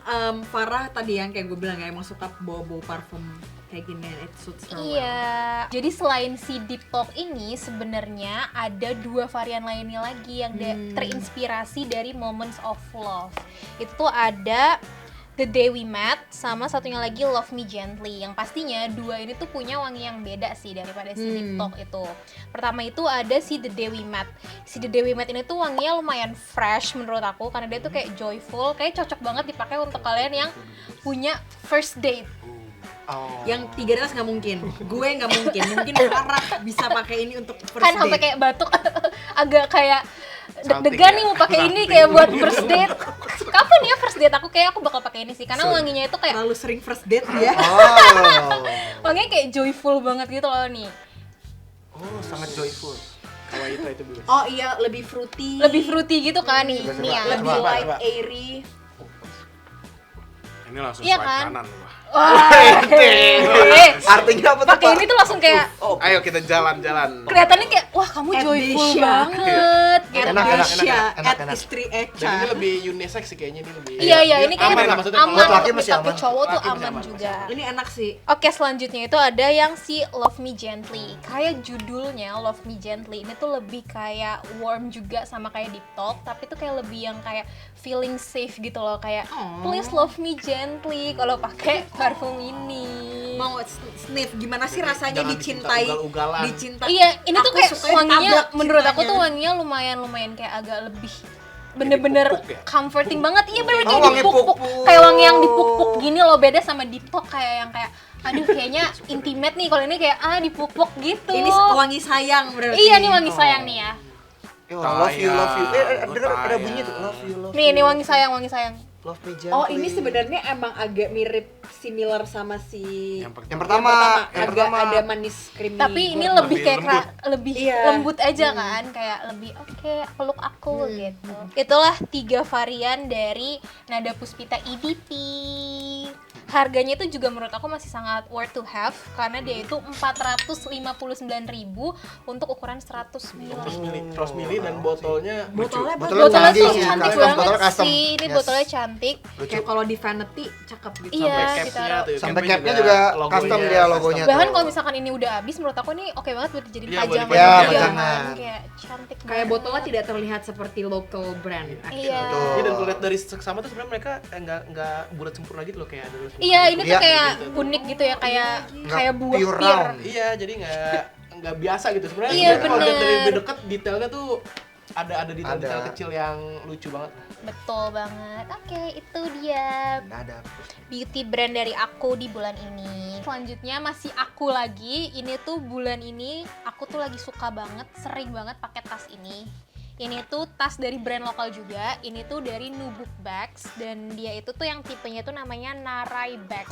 Speaker 1: Farah tadi yang kayak gue bilang ya, emang suka bawa-bawa parfum kayak gini, it suits her well.
Speaker 3: Iya. Jadi selain si Deep Talk ini sebenarnya ada 2 varian lainnya lagi yang terinspirasi dari Moments of Love. Itu tuh ada The Day We Met sama satunya lagi Love Me Gently. Yang pastinya 2 ini tuh punya wangi yang beda sih daripada si Deep Talk itu. Pertama itu ada si The Day We Met. Si The Day We Met ini tuh wanginya lumayan fresh menurut aku karena dia tuh kayak joyful, kayak cocok banget dipakai untuk kalian yang punya first date.
Speaker 4: Oh.
Speaker 1: Yang 3 di atas nggak mungkin, gue nggak mungkin. Mungkin Farah bisa pakai ini untuk first
Speaker 3: Kan sampai
Speaker 1: date.
Speaker 3: kayak batuk agak kayak
Speaker 2: Salting
Speaker 3: deg-degan
Speaker 2: ya?
Speaker 3: nih mau pakai ini kayak buat first date. Kapan ya first date aku, kayak aku bakal pakai ini sih karena wanginya itu kayak
Speaker 1: Terlalu sering first date ya.
Speaker 4: Oh.
Speaker 3: wanginya kayak joyful banget gitu loh nih.
Speaker 4: Oh, sangat joyful.
Speaker 5: Kawaii itu bisa.
Speaker 1: Oh iya, lebih fruity.
Speaker 3: Lebih fruity gitu kan nih.
Speaker 4: Coba,
Speaker 3: Nih ya.
Speaker 1: lebih
Speaker 5: Coba,
Speaker 1: light
Speaker 5: coba.
Speaker 1: airy.
Speaker 2: Ini langsung
Speaker 3: Iya
Speaker 2: swipe
Speaker 3: kan?
Speaker 2: kanan wah.
Speaker 4: Artinya apa tuh,
Speaker 3: Pakai
Speaker 4: Pak?
Speaker 3: ini tuh langsung kayak
Speaker 2: Ayo kita jalan-jalan.
Speaker 3: kelihatannya kayak wah kamu
Speaker 1: At
Speaker 3: joyful
Speaker 1: Desya.
Speaker 3: banget.
Speaker 1: At
Speaker 4: Enak,
Speaker 1: Desya,
Speaker 4: enak,
Speaker 1: at
Speaker 4: enak.
Speaker 1: istri
Speaker 5: Dan
Speaker 1: Echa.
Speaker 5: ini lebih unisex sih kayaknya, ini lebih.
Speaker 3: Iya iya ini
Speaker 5: aman
Speaker 3: kayaknya
Speaker 5: lah, maksudnya
Speaker 3: aman
Speaker 4: buat laki
Speaker 3: untuk
Speaker 4: masih
Speaker 3: dipakai
Speaker 4: aman.
Speaker 3: cowok tuh
Speaker 5: Laki masih
Speaker 3: aman
Speaker 5: aman,
Speaker 3: juga.
Speaker 1: Ini enak sih.
Speaker 3: Oke, selanjutnya itu ada yang si Love Me Gently. Kayak judulnya Love Me Gently. Ini tuh lebih kayak warm juga sama kayak Deep Talk, tapi tuh kayak lebih yang kayak feeling safe gitu loh, kayak please love me gently kalau pakai parfum ini.
Speaker 1: Mau sniff gimana sih rasanya
Speaker 5: Jangan
Speaker 1: dicintai?
Speaker 5: dicinta ugal-ugalan.
Speaker 1: Dicinta.
Speaker 3: Iya, ini tuh
Speaker 1: Aku
Speaker 3: kayak
Speaker 1: suka yang
Speaker 3: wanginya
Speaker 1: tabrak
Speaker 3: menurut aku
Speaker 1: cintanya.
Speaker 3: tuh wanginya lumayan kayak agak lebih bener-bener
Speaker 5: dipuk-puk ya?
Speaker 3: comforting banget. Iya bener
Speaker 4: Oh,
Speaker 3: kayak
Speaker 4: wangi
Speaker 3: dipuk-puk.
Speaker 4: puk-puk.
Speaker 3: Kayak wangi yang dipuk-puk gini loh, beda sama Deep Talk kayak yang kayak aduh kayaknya intimate nih, kalau ini kayak dipuk-puk gitu.
Speaker 1: Ini wangi sayang berarti.
Speaker 3: Iya nih wangi sayang nih ya.
Speaker 4: Love you, love you. Ada
Speaker 2: Sayang.
Speaker 4: bunyi tuh, love you, love you.
Speaker 3: Nih ini wangi sayang.
Speaker 4: Love Me Gently.
Speaker 1: Oh, ini sebenarnya emang agak mirip similar sama si
Speaker 2: Yang
Speaker 4: yang
Speaker 1: pertama.
Speaker 4: yang
Speaker 1: Agak
Speaker 4: pertama.
Speaker 1: ada manis creamy.
Speaker 3: Tapi ini
Speaker 2: Lebih
Speaker 3: lebih kayak
Speaker 2: lembut.
Speaker 3: lebih
Speaker 1: Iya.
Speaker 3: lembut aja kan, kayak lebih oke, peluk aku gitu. Itulah 3 varian dari Nada Puspita EDP. Harganya itu juga menurut aku masih sangat worth to have karena dia itu 459.000 untuk ukuran 100 ml.
Speaker 5: 100 mili dan botolnya
Speaker 1: Botolnya
Speaker 4: Botolnya
Speaker 3: Botolnya
Speaker 4: canggih
Speaker 3: tuh
Speaker 4: sih,
Speaker 3: cantik
Speaker 4: custom,
Speaker 3: banget
Speaker 4: botolnya custom.
Speaker 3: sih. Ini
Speaker 4: Yes.
Speaker 3: botolnya cantik.
Speaker 1: kayak kalau di Vanity cakep gitu.
Speaker 3: Iya,
Speaker 5: capsnya
Speaker 3: ditaruh.
Speaker 5: tuh.
Speaker 4: Sampai capnya juga custom dia logonya.
Speaker 3: Bahkan
Speaker 4: tuh.
Speaker 3: kalau misalkan ini udah habis, menurut aku ini oke banget buat dijadiin
Speaker 2: Iya, buat
Speaker 3: pajangan.
Speaker 2: dipajangan.
Speaker 3: juga
Speaker 4: Iya,
Speaker 3: kan.
Speaker 4: pajangan.
Speaker 3: Kayak cantik
Speaker 1: Kayak
Speaker 3: banget.
Speaker 1: botolnya tidak terlihat seperti local brand.
Speaker 3: Iya.
Speaker 4: Betul.
Speaker 5: Iya, dan kalau lihat dari seksama tuh sebenarnya mereka nggak bulat sempurna gitu loh, kayak ada
Speaker 3: Iya, ini tuh
Speaker 4: Iya.
Speaker 3: kayak
Speaker 5: Gitu.
Speaker 3: unik gitu ya, kayak
Speaker 4: Nggak
Speaker 3: buah
Speaker 4: pure
Speaker 3: pir.
Speaker 4: round.
Speaker 5: Iya, jadi nggak biasa gitu sebenarnya.
Speaker 3: Iya,
Speaker 5: Kalau lihat dari
Speaker 3: bener.
Speaker 5: lebih dekat detailnya tuh ada detail-detail
Speaker 4: Ada.
Speaker 5: kecil yang lucu banget.
Speaker 3: Betul banget. Oke, itu dia
Speaker 4: Nggak ada.
Speaker 3: beauty brand dari aku di bulan ini. Selanjutnya masih aku lagi. Ini tuh bulan ini aku tuh lagi suka banget, sering banget pakai tas ini. Ini tuh tas dari brand lokal juga. Ini tuh dari Nubook Bags dan dia itu tuh yang tipenya tuh namanya Narai Bag.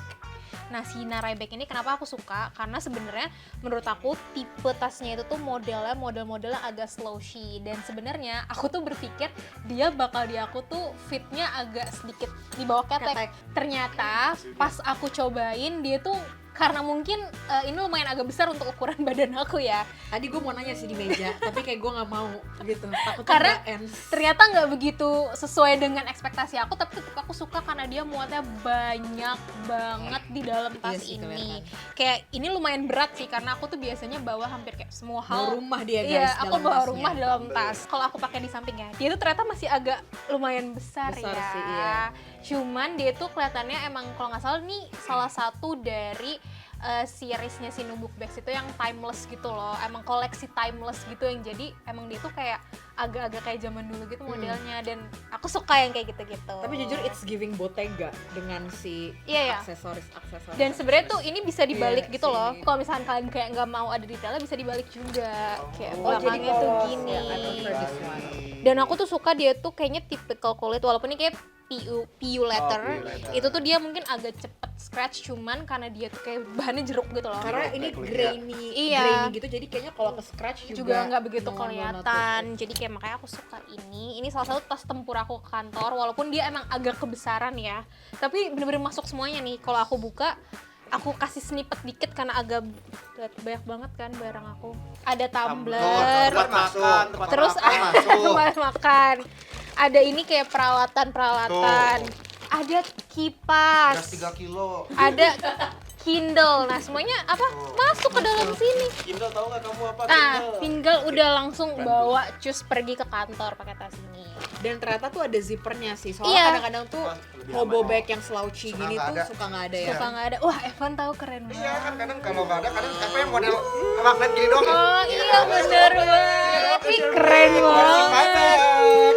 Speaker 3: Nah, si Narai Bag ini kenapa aku suka? Karena sebenarnya menurut aku tipe tasnya itu tuh model-modelnya agak slouchy dan sebenarnya aku tuh berpikir dia bakal di aku tuh fitnya agak sedikit di bawah ketek. Ternyata pas aku cobain dia tuh karena mungkin ini lumayan agak besar untuk ukuran badan aku ya.
Speaker 1: Tadi gue mau nanya sih di meja, tapi kayak gue nggak mau gitu. Takutnya
Speaker 3: Karena
Speaker 1: nggak ends.
Speaker 3: ternyata nggak begitu sesuai dengan ekspektasi aku, tapi tetap aku suka karena dia muatnya banyak banget di dalam tas
Speaker 1: Iya sih,
Speaker 3: ini.
Speaker 1: kelihatan.
Speaker 3: Kayak ini lumayan berat sih karena aku tuh biasanya bawa hampir kayak semua hal.
Speaker 1: Bawa rumah dia guys.
Speaker 3: Iya, aku
Speaker 1: dalam
Speaker 3: bawa
Speaker 1: tasnya.
Speaker 3: rumah dalam tas. Kalau aku pakai di sampingnya, dia tuh ternyata masih agak lumayan besar
Speaker 1: Besar
Speaker 3: ya.
Speaker 1: sih, iya.
Speaker 3: Cuman dia tuh kelihatannya emang kalau nggak salah nih salah satu dari seriesnya si Nubook Bags itu yang timeless gitu loh. Emang koleksi timeless gitu yang jadi emang dia tuh kayak agak-agak kayak zaman dulu gitu modelnya dan aku suka yang kayak gitu-gitu.
Speaker 1: Tapi jujur it's giving Bottega dengan si
Speaker 3: Iya, iya.
Speaker 1: aksesoris.
Speaker 3: Dan sebenarnya tuh ini bisa dibalik
Speaker 1: Iya,
Speaker 3: gitu
Speaker 1: si
Speaker 3: loh.
Speaker 1: ini.
Speaker 3: Kalau misalkan kalian kayak nggak mau ada detailnya bisa dibalik juga. Kayak
Speaker 1: Oh, jadi
Speaker 3: belakangnya tuh
Speaker 1: polos.
Speaker 3: gini.
Speaker 1: Ya, I prefer this one.
Speaker 3: Dan aku tuh suka dia tuh kayaknya typical kulit walaupun ini kayak PU leather.
Speaker 5: PU leather.
Speaker 3: Itu tuh dia mungkin agak cepet scratch cuman karena dia tuh kayak bahannya jeruk gitu loh.
Speaker 1: Karena ini grainy,
Speaker 3: Iya.
Speaker 1: grainy gitu, jadi kayaknya kalau ke scratch
Speaker 3: juga nggak begitu
Speaker 1: no- no
Speaker 3: kelihatan.
Speaker 1: notice.
Speaker 3: Jadi kayak makanya aku suka ini. Ini salah satu tas tempur aku ke kantor walaupun dia emang agak kebesaran ya. Tapi bener-bener masuk semuanya nih. Kalau aku buka aku kasih snippet dikit karena agak banyak banget kan barang aku. Ada tumbler,
Speaker 4: Tempat masuk.
Speaker 5: tempat
Speaker 3: terus
Speaker 4: makan masuk.
Speaker 3: tempat makan. Ada ini kayak peralatan. Ada
Speaker 4: Gas
Speaker 3: kipas.
Speaker 4: 3 kilo.
Speaker 3: Ada Kindle. Nah, semuanya apa? Masuk ke dalam sini.
Speaker 5: Kindle, tahu nggak kamu apa?
Speaker 3: Nah,
Speaker 5: Kindle?
Speaker 3: tinggal udah langsung bawa cus pergi ke kantor pakai tas ini.
Speaker 1: Dan ternyata tuh ada zippernya sih. Soalnya
Speaker 3: Iya.
Speaker 1: kadang-kadang tuh
Speaker 5: Lebih
Speaker 1: hobo
Speaker 5: aman.
Speaker 1: bag yang slouchy
Speaker 4: Suka
Speaker 1: gini
Speaker 4: nggak
Speaker 1: tuh
Speaker 4: ada.
Speaker 1: suka nggak ada ya.
Speaker 3: Suka nggak ada. Wah, Evan tahu keren banget.
Speaker 4: Iya kan kadang kalau nggak ada kadang apa yang model magnet gini dong.
Speaker 3: Oh iya bener banget. Ih, keren banget.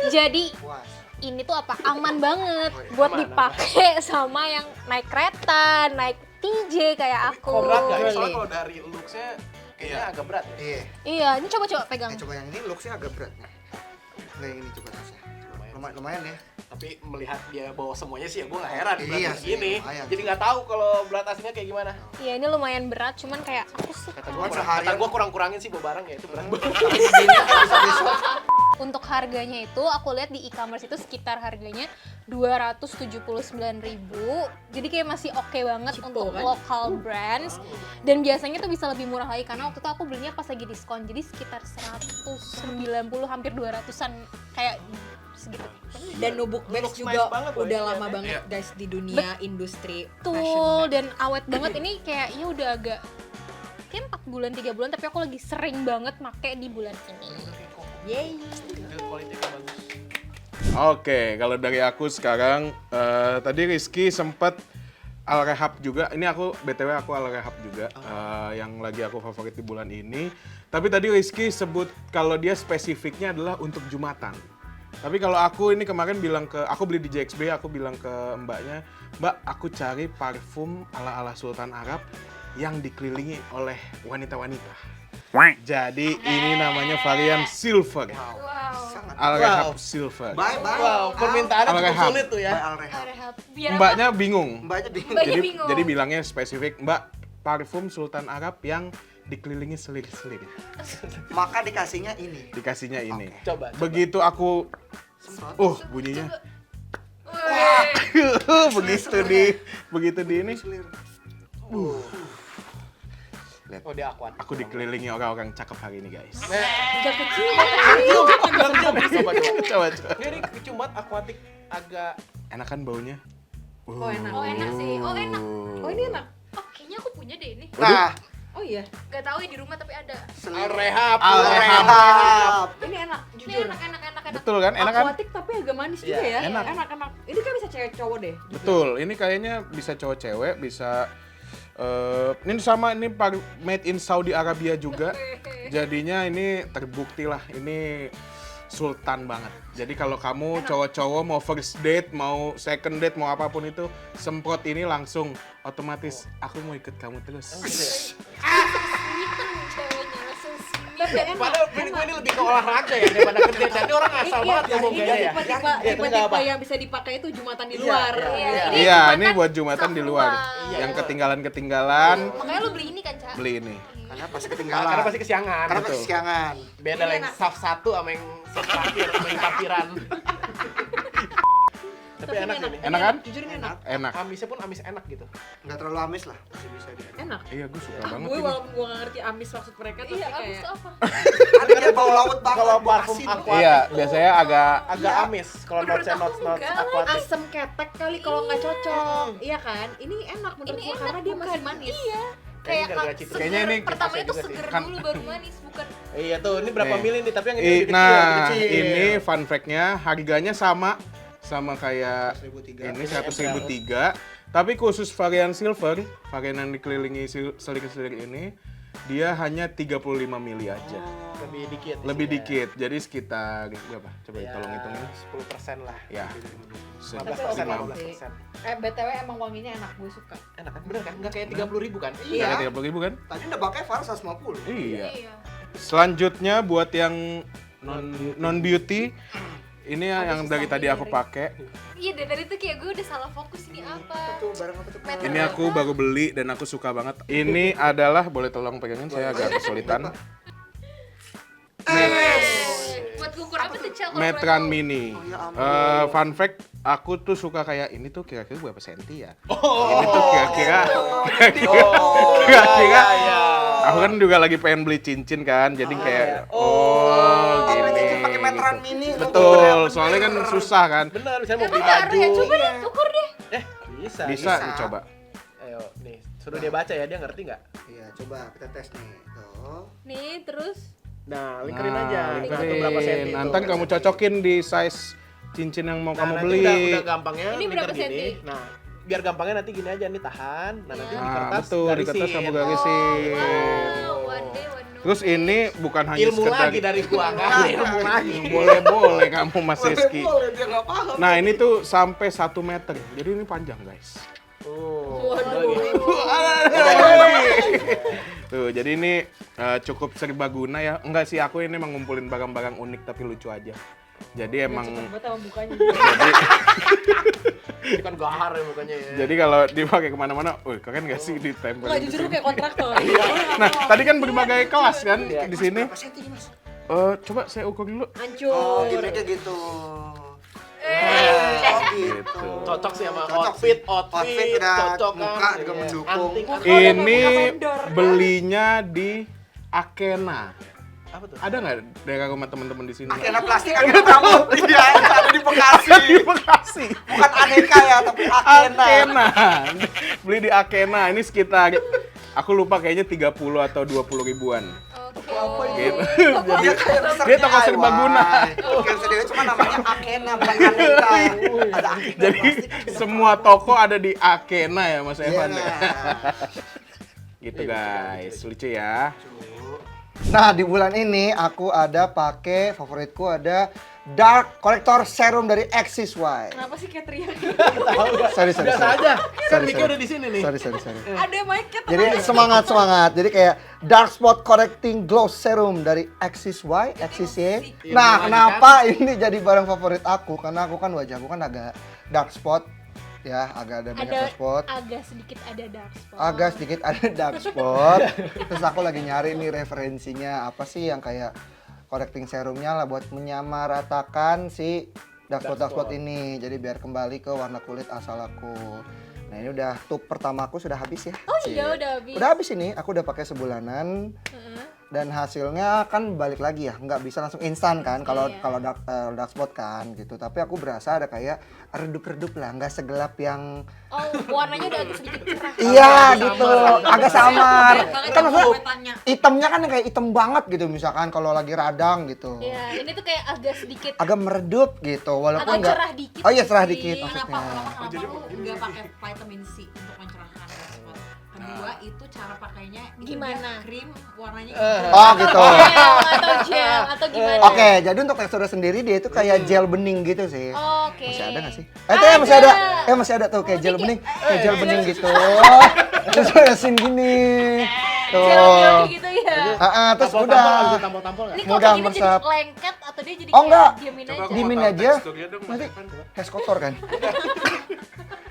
Speaker 3: Jadi
Speaker 4: Puas.
Speaker 3: ini tuh apa? Aman banget buat
Speaker 5: Aman,
Speaker 3: dipakai sama yang naik kereta, naik TJ kayak aku.
Speaker 5: Berat nggak?
Speaker 1: Really?
Speaker 5: Soalnya kalau dari looks-nya kayaknya agak berat ya.
Speaker 4: Iya.
Speaker 3: Iya, ini coba pegang.
Speaker 4: Coba yang ini looks-nya agak berat. Nggak yang ini coba tasnya. Lumayan ya.
Speaker 5: Tapi melihat dia bawa semuanya sih ya gue nggak heran
Speaker 4: Iya
Speaker 5: berat
Speaker 4: sih,
Speaker 5: segini.
Speaker 4: lumayan.
Speaker 5: Jadi nggak tahu kalau berat aslinya kayak gimana.
Speaker 3: Iya, ini lumayan berat, cuman kayak aku suka.
Speaker 4: Seharian.
Speaker 5: Kata gue kurang-kurangin sih bawa barang ya itu berat banget.
Speaker 4: Tapi begini kan bisa besok.
Speaker 3: Untuk harganya itu aku lihat di e-commerce itu sekitar harganya 279.000. Jadi kayak masih oke banget
Speaker 1: Cipo,
Speaker 3: untuk
Speaker 1: kan?
Speaker 3: local brands. Dan biasanya tuh bisa lebih murah lagi karena waktu itu aku belinya pas lagi diskon. Jadi sekitar 190 hampir 200-an kayak segitu.
Speaker 1: Dan Nubook Bags
Speaker 5: Looks
Speaker 1: juga
Speaker 5: nice banget loh
Speaker 1: udah
Speaker 5: ini
Speaker 1: lama
Speaker 5: kayaknya.
Speaker 1: banget guys di dunia industri
Speaker 3: Betul,
Speaker 1: fashion.
Speaker 3: dan awet banget ini kayaknya udah agak kayak 4 bulan 3 bulan tapi aku lagi sering banget make di bulan ini.
Speaker 1: Yeay.
Speaker 5: Kualitasnya bagus.
Speaker 2: Oke, kalau dari aku sekarang, tadi Rizky sempat Al Rehab juga. Ini aku BTW aku Al Rehab juga, yang lagi aku favorit di bulan ini. Tapi tadi Rizky sebut kalau dia spesifiknya adalah untuk Jumatan. Tapi kalau aku ini kemarin bilang aku beli di JXB, aku bilang ke mbaknya, Mbak, aku cari parfum ala-ala Sultan Arab yang dikelilingi oleh wanita-wanita. Jadi ini namanya varian Silver.
Speaker 4: Sangat
Speaker 2: Al Rehab Silver.
Speaker 4: Bye.
Speaker 5: Wow, permintaannya cukup
Speaker 2: Al-Rehab.
Speaker 5: sulit tuh ya.
Speaker 4: Bye Al-Rehab.
Speaker 3: Rehab. Biar apa?
Speaker 2: Mbaknya bingung.
Speaker 4: Mbaknya bingung.
Speaker 3: Mbaknya
Speaker 2: Jadi,
Speaker 3: bingung.
Speaker 2: jadi bilangnya spesifik, Mbak, parfum Sultan Arab yang dikelilingi selir-selir.
Speaker 4: Maka dikasihnya ini.
Speaker 2: Dikasihnya ini.
Speaker 5: Coba.
Speaker 2: Begitu aku
Speaker 4: Semprot.
Speaker 2: bunyinya
Speaker 3: Weh.
Speaker 2: begitu di ini
Speaker 4: Selir.
Speaker 2: lihat,
Speaker 5: Oh, dia akuat.
Speaker 2: aku dikelilingi orang-orang cakep hari ini, guys.
Speaker 1: Gak kecil.
Speaker 5: Coba.
Speaker 2: Coba.
Speaker 5: Ini kecumbat akuatik agak
Speaker 2: Enak kan baunya?
Speaker 1: Oh, enak.
Speaker 3: Oh enak sih, oh enak.
Speaker 1: Oh ini enak.
Speaker 3: Oh kayaknya aku punya deh ini.
Speaker 4: Nah,
Speaker 1: Oh iya,
Speaker 3: Gak tahu ya di rumah tapi ada.
Speaker 5: Al-Rehab.
Speaker 4: Al-Rehab.
Speaker 1: ini enak,
Speaker 3: Ini
Speaker 1: jujur.
Speaker 3: enak.
Speaker 2: Betul kan? Enak kan?
Speaker 1: Akuatik tapi agak manis juga
Speaker 5: Iya,
Speaker 1: ya.
Speaker 2: enak.
Speaker 1: Enak. Ini kan bisa cewek cowok deh.
Speaker 2: Betul. Ini kayaknya bisa cowok cewek, bisa ini sama ini made in Saudi Arabia juga. Jadinya ini terbukti lah ini sultan banget. Jadi kalau kamu cowok-cowok mau first date, mau second date, mau apapun itu, semprot ini langsung otomatis aku mau ikut kamu terus.
Speaker 3: Ceweknya langsung
Speaker 1: Tapi enak.
Speaker 5: Padahal ini lebih ke olahraga ya daripada kerja. Tadi orang asal banget ngomong
Speaker 1: ini
Speaker 5: gaya ya.
Speaker 1: tipe-tipe yang bisa dipakai itu Jumatan di luar.
Speaker 2: Iya, ini buat Jumatan di luar.
Speaker 3: Iya.
Speaker 2: Yang ketinggalan
Speaker 3: Makanya lu beli ini kan, Ca?
Speaker 2: beli ini.
Speaker 4: Karena pasti ketinggalan.
Speaker 5: Karena pasti kesiangan.
Speaker 4: Karena
Speaker 5: Betul.
Speaker 4: pasti kesiangan.
Speaker 5: Beda lah yang saf 1 sama yang saf terakhir, sama yang parkiran. Tapi enak ini.
Speaker 2: Enak kan?
Speaker 1: Jujur ini enak.
Speaker 2: Enak.
Speaker 5: Amisnya pun amis enak gitu.
Speaker 4: Nggak terlalu amis lah. Masih bisa dia.
Speaker 1: Enak.
Speaker 2: Iya, gue suka banget
Speaker 1: Gue
Speaker 2: ini.
Speaker 1: walaupun gue gak ngerti amis maksud mereka tapi
Speaker 3: Iya, abis
Speaker 1: kayak
Speaker 3: itu apa?
Speaker 4: Ada dia bau laut banget.
Speaker 5: Kalau
Speaker 4: bau
Speaker 5: parfum
Speaker 4: asin.
Speaker 5: aqua
Speaker 2: Iya, biasanya agak
Speaker 5: agak amis. Kalau notes
Speaker 3: enggak.
Speaker 5: aquatic.
Speaker 1: asem ketek kali kalau nggak cocok. Iya kan? Ini enak menurut
Speaker 3: Ini
Speaker 1: gue
Speaker 3: enak
Speaker 1: karena dia
Speaker 3: bukan?
Speaker 1: masih manis.
Speaker 3: Iya.
Speaker 5: Kayaknya
Speaker 3: Kayak
Speaker 5: gara-gara citrus.
Speaker 2: Kayaknya ini
Speaker 3: pertamanya tuh
Speaker 5: juga sih.
Speaker 3: seger
Speaker 2: Kan-
Speaker 3: dulu baru manis, bukan?
Speaker 5: Iya tuh, ini berapa
Speaker 2: Nih.
Speaker 5: mili nih? Tapi yang ini lebih kecil,
Speaker 2: Nah,
Speaker 5: lebih kecil.
Speaker 2: ini fun fact-nya harganya sama kayak
Speaker 4: 1.003.
Speaker 2: ini 100.003. Tapi khusus varian silver, varian yang dikelilingi selir-selir ini, dia hanya 35 mili aja.
Speaker 5: Lebih dikit.
Speaker 2: Lebih
Speaker 5: isinya.
Speaker 2: dikit, jadi sekitar berapa? Coba
Speaker 5: Ya,
Speaker 2: tolong hitungin.
Speaker 5: 10% lah.
Speaker 2: Ya,
Speaker 1: Tapi
Speaker 5: 15%,
Speaker 1: oke
Speaker 5: 15%.
Speaker 1: sih. BTW emang wanginya enak, gue suka.
Speaker 5: Enak kan? Bener kan? Nggak kayak 30.000 kan?
Speaker 2: iya.
Speaker 4: Iya.
Speaker 2: 30.000 kan?
Speaker 4: Tadi udah pakai Far 150.
Speaker 2: Iya.
Speaker 3: Iya.
Speaker 2: Selanjutnya buat yang non beauty, ini yang dari tadi aku pakai.
Speaker 3: Iya, dari itu kayak gue udah salah fokus ini apa.
Speaker 4: Tuh barang apa tuh?
Speaker 3: Metal.
Speaker 2: Ini aku baru beli dan aku suka banget. Ini adalah, boleh tolong pegangin, saya agak kesulitan.
Speaker 3: Buat ukur apa tuh, Cel? kalau
Speaker 2: Metran
Speaker 3: boleh
Speaker 2: Mini.
Speaker 4: Oh, ya ampun.
Speaker 2: Fun fact, aku tuh suka kayak ini tuh kira-kira berapa senti ya? Ini tuh kira-kira kira-kira. Aku kan juga lagi pengen beli cincin kan, jadi kayak
Speaker 4: Pakai
Speaker 2: gini.
Speaker 4: cincin pakai meteran mini.
Speaker 2: Betul, soalnya kan susah kan.
Speaker 5: Bener, misalnya mau
Speaker 3: tahu?
Speaker 5: beli
Speaker 3: Emang
Speaker 5: baju.
Speaker 3: harga? Coba deh, ukur deh.
Speaker 5: Bisa.
Speaker 2: Bisa dicoba.
Speaker 5: Ayo, nih. Suruh dia baca ya, dia ngerti nggak?
Speaker 4: Iya, coba kita tes nih. Tuh.
Speaker 3: Nih, terus
Speaker 5: Nah, lingkarin aja. Lingkarin
Speaker 2: lingkarin.
Speaker 5: berapa senti.
Speaker 2: Nanti kamu cocokin di size cincin yang mau kamu
Speaker 5: nanti
Speaker 2: beli.
Speaker 5: Udah gampangnya
Speaker 3: Ini berapa
Speaker 5: lingkar gini.
Speaker 3: senti?
Speaker 5: Nah, biar gampangnya nanti gini aja nih tahan. Nah, nanti di
Speaker 2: Nah,
Speaker 5: kertas
Speaker 2: betul, di kertas kamu garisin.
Speaker 3: one day, one no.
Speaker 2: Terus ini bukan hanya
Speaker 5: Ilmu
Speaker 2: sekedar
Speaker 5: lagi dari gua kan. Ilmu lagi.
Speaker 2: boleh kamu Mas Rizky.
Speaker 4: Boleh, dia nggak paham.
Speaker 2: Nah, ini tuh sampai 1 meter. Jadi ini panjang, guys.
Speaker 5: Oh.
Speaker 2: Tuh, jadi ini cukup serbaguna ya. Enggak sih, aku ini emang ngumpulin barang-barang unik tapi lucu aja. Jadi emang
Speaker 1: Cepet sama bukanya.
Speaker 5: Ini kan gahar ya mukanya ya.
Speaker 2: jadi kalau dipakai kemana-mana, wih keren gak sih ditempel
Speaker 1: Enggak,
Speaker 2: di
Speaker 1: jujur lu
Speaker 2: sini?
Speaker 1: kayak kontraktor.
Speaker 2: Nah, tadi kan berbagai kelas kan di sini.
Speaker 4: Berapa senti nih, Mas?
Speaker 2: Coba saya ukur dulu.
Speaker 4: Oh,
Speaker 1: Hancur.
Speaker 4: gimmicknya gitu.
Speaker 2: Gitu.
Speaker 5: Cocok sih sama
Speaker 4: Cocok
Speaker 5: outfit,
Speaker 4: sih. Outfit udah
Speaker 5: cocok
Speaker 4: muka
Speaker 5: kan.
Speaker 4: juga
Speaker 5: Iya.
Speaker 4: mendukung.
Speaker 5: Anting,
Speaker 2: Ini
Speaker 1: vendor.
Speaker 2: belinya di Akena.
Speaker 5: apa tuh?
Speaker 2: Ada nggak daerah rumah teman-teman di sini?
Speaker 4: Akena plastik kan kamu. Iya, ada di Bekasi.
Speaker 2: Di Bekasi.
Speaker 4: Bukan aneka ya, tapi Akena.
Speaker 2: Akena. Beli di Akena. Ini sekitar aku lupa kayaknya 30 atau 20 ribuan.
Speaker 3: Oke.
Speaker 2: Gitu.
Speaker 4: Dia kayak besar
Speaker 2: Dia toko
Speaker 4: DIY.
Speaker 2: serbaguna.
Speaker 4: Kayak sendiri cuma namanya Akena bukan aneka. Ada Akena.
Speaker 2: Jadi semua toko ada di Akena ya Mas Evan.
Speaker 4: Iya.
Speaker 2: Gitu guys, lucu ya.
Speaker 4: Nah, di bulan ini aku ada pakai favoritku ada Dark Corrector Serum dari Axis Y.
Speaker 1: Kenapa sih kayak teriak?
Speaker 4: Sorry.
Speaker 5: Biasa aja. Kan mic-nya udah di sini nih.
Speaker 4: Sorry.
Speaker 1: Ada mic-nya
Speaker 4: Jadi semangat. Jadi kayak Dark Spot Correcting Glow Serum dari Axis Y, Axis Y.
Speaker 5: Iya,
Speaker 4: Nah,
Speaker 5: bener
Speaker 4: kenapa ini jadi barang favorit aku? Karena aku kan wajahku kan agak dark spot. Ya, agak ada banyak dark spot.
Speaker 3: Agak sedikit ada dark spot.
Speaker 4: Agak sedikit ada dark spot. Terus aku lagi nyari nih referensinya apa sih yang kayak correcting serumnya lah buat menyamaratakan si dark spot ini. Jadi biar kembali ke warna kulit asal aku. Nah, ini udah tube pertamaku sudah habis ya.
Speaker 3: Oh iya, udah habis.
Speaker 4: Udah habis ini, aku udah pakai sebulanan. Dan hasilnya kan balik lagi ya, nggak bisa langsung instan kan kalau dark spot kan gitu. Tapi aku berasa ada kayak redup-redup lah, nggak segelap yang
Speaker 3: Oh, warnanya udah agak sedikit cerah.
Speaker 4: iya gitu, agak samar. Kan maksudnya
Speaker 1: tanya.
Speaker 4: hitamnya kan yang kayak hitam banget gitu misalkan kalau lagi radang gitu.
Speaker 3: Iya, ini tuh kayak agak sedikit
Speaker 4: Agak meredup gitu walaupun
Speaker 3: agak
Speaker 4: nggak.
Speaker 3: cerah dikit.
Speaker 4: Oh iya cerah
Speaker 3: sih.
Speaker 4: dikit
Speaker 1: Kenapa
Speaker 4: maksudnya.
Speaker 1: lu nggak pakai vitamin C untuk mencerahkan dark spot? Kedua itu cara pakainya itu
Speaker 3: Gimana?
Speaker 1: dia krim warnanya
Speaker 4: Oh gitu.
Speaker 3: Gel atau gimana?
Speaker 4: Oke, jadi untuk teksturnya sendiri dia itu kayak gel bening gitu sih.
Speaker 3: Oke.
Speaker 4: Masih ada nggak sih? Itu ya masih ada. Masih ada tuh kayak gel bening, kayak gel bening gitu. Terus resin gini. Tuh.
Speaker 3: Gel gitu ya.
Speaker 4: Terus
Speaker 5: Tampol-tampol
Speaker 4: udah.
Speaker 5: nggak bisa tampol-tampol nggak?
Speaker 3: Ini kalau
Speaker 4: Mudah
Speaker 3: kayak gini jadi
Speaker 4: meresap.
Speaker 3: lengket atau dia jadi
Speaker 4: Oh, enggak.
Speaker 3: diemin
Speaker 2: Coba
Speaker 3: aja?
Speaker 2: aku
Speaker 4: Diemin
Speaker 2: mau tahu
Speaker 4: aja.
Speaker 2: teksturnya dong,
Speaker 4: Nanti
Speaker 2: Mas Evan.
Speaker 4: es kotor kan.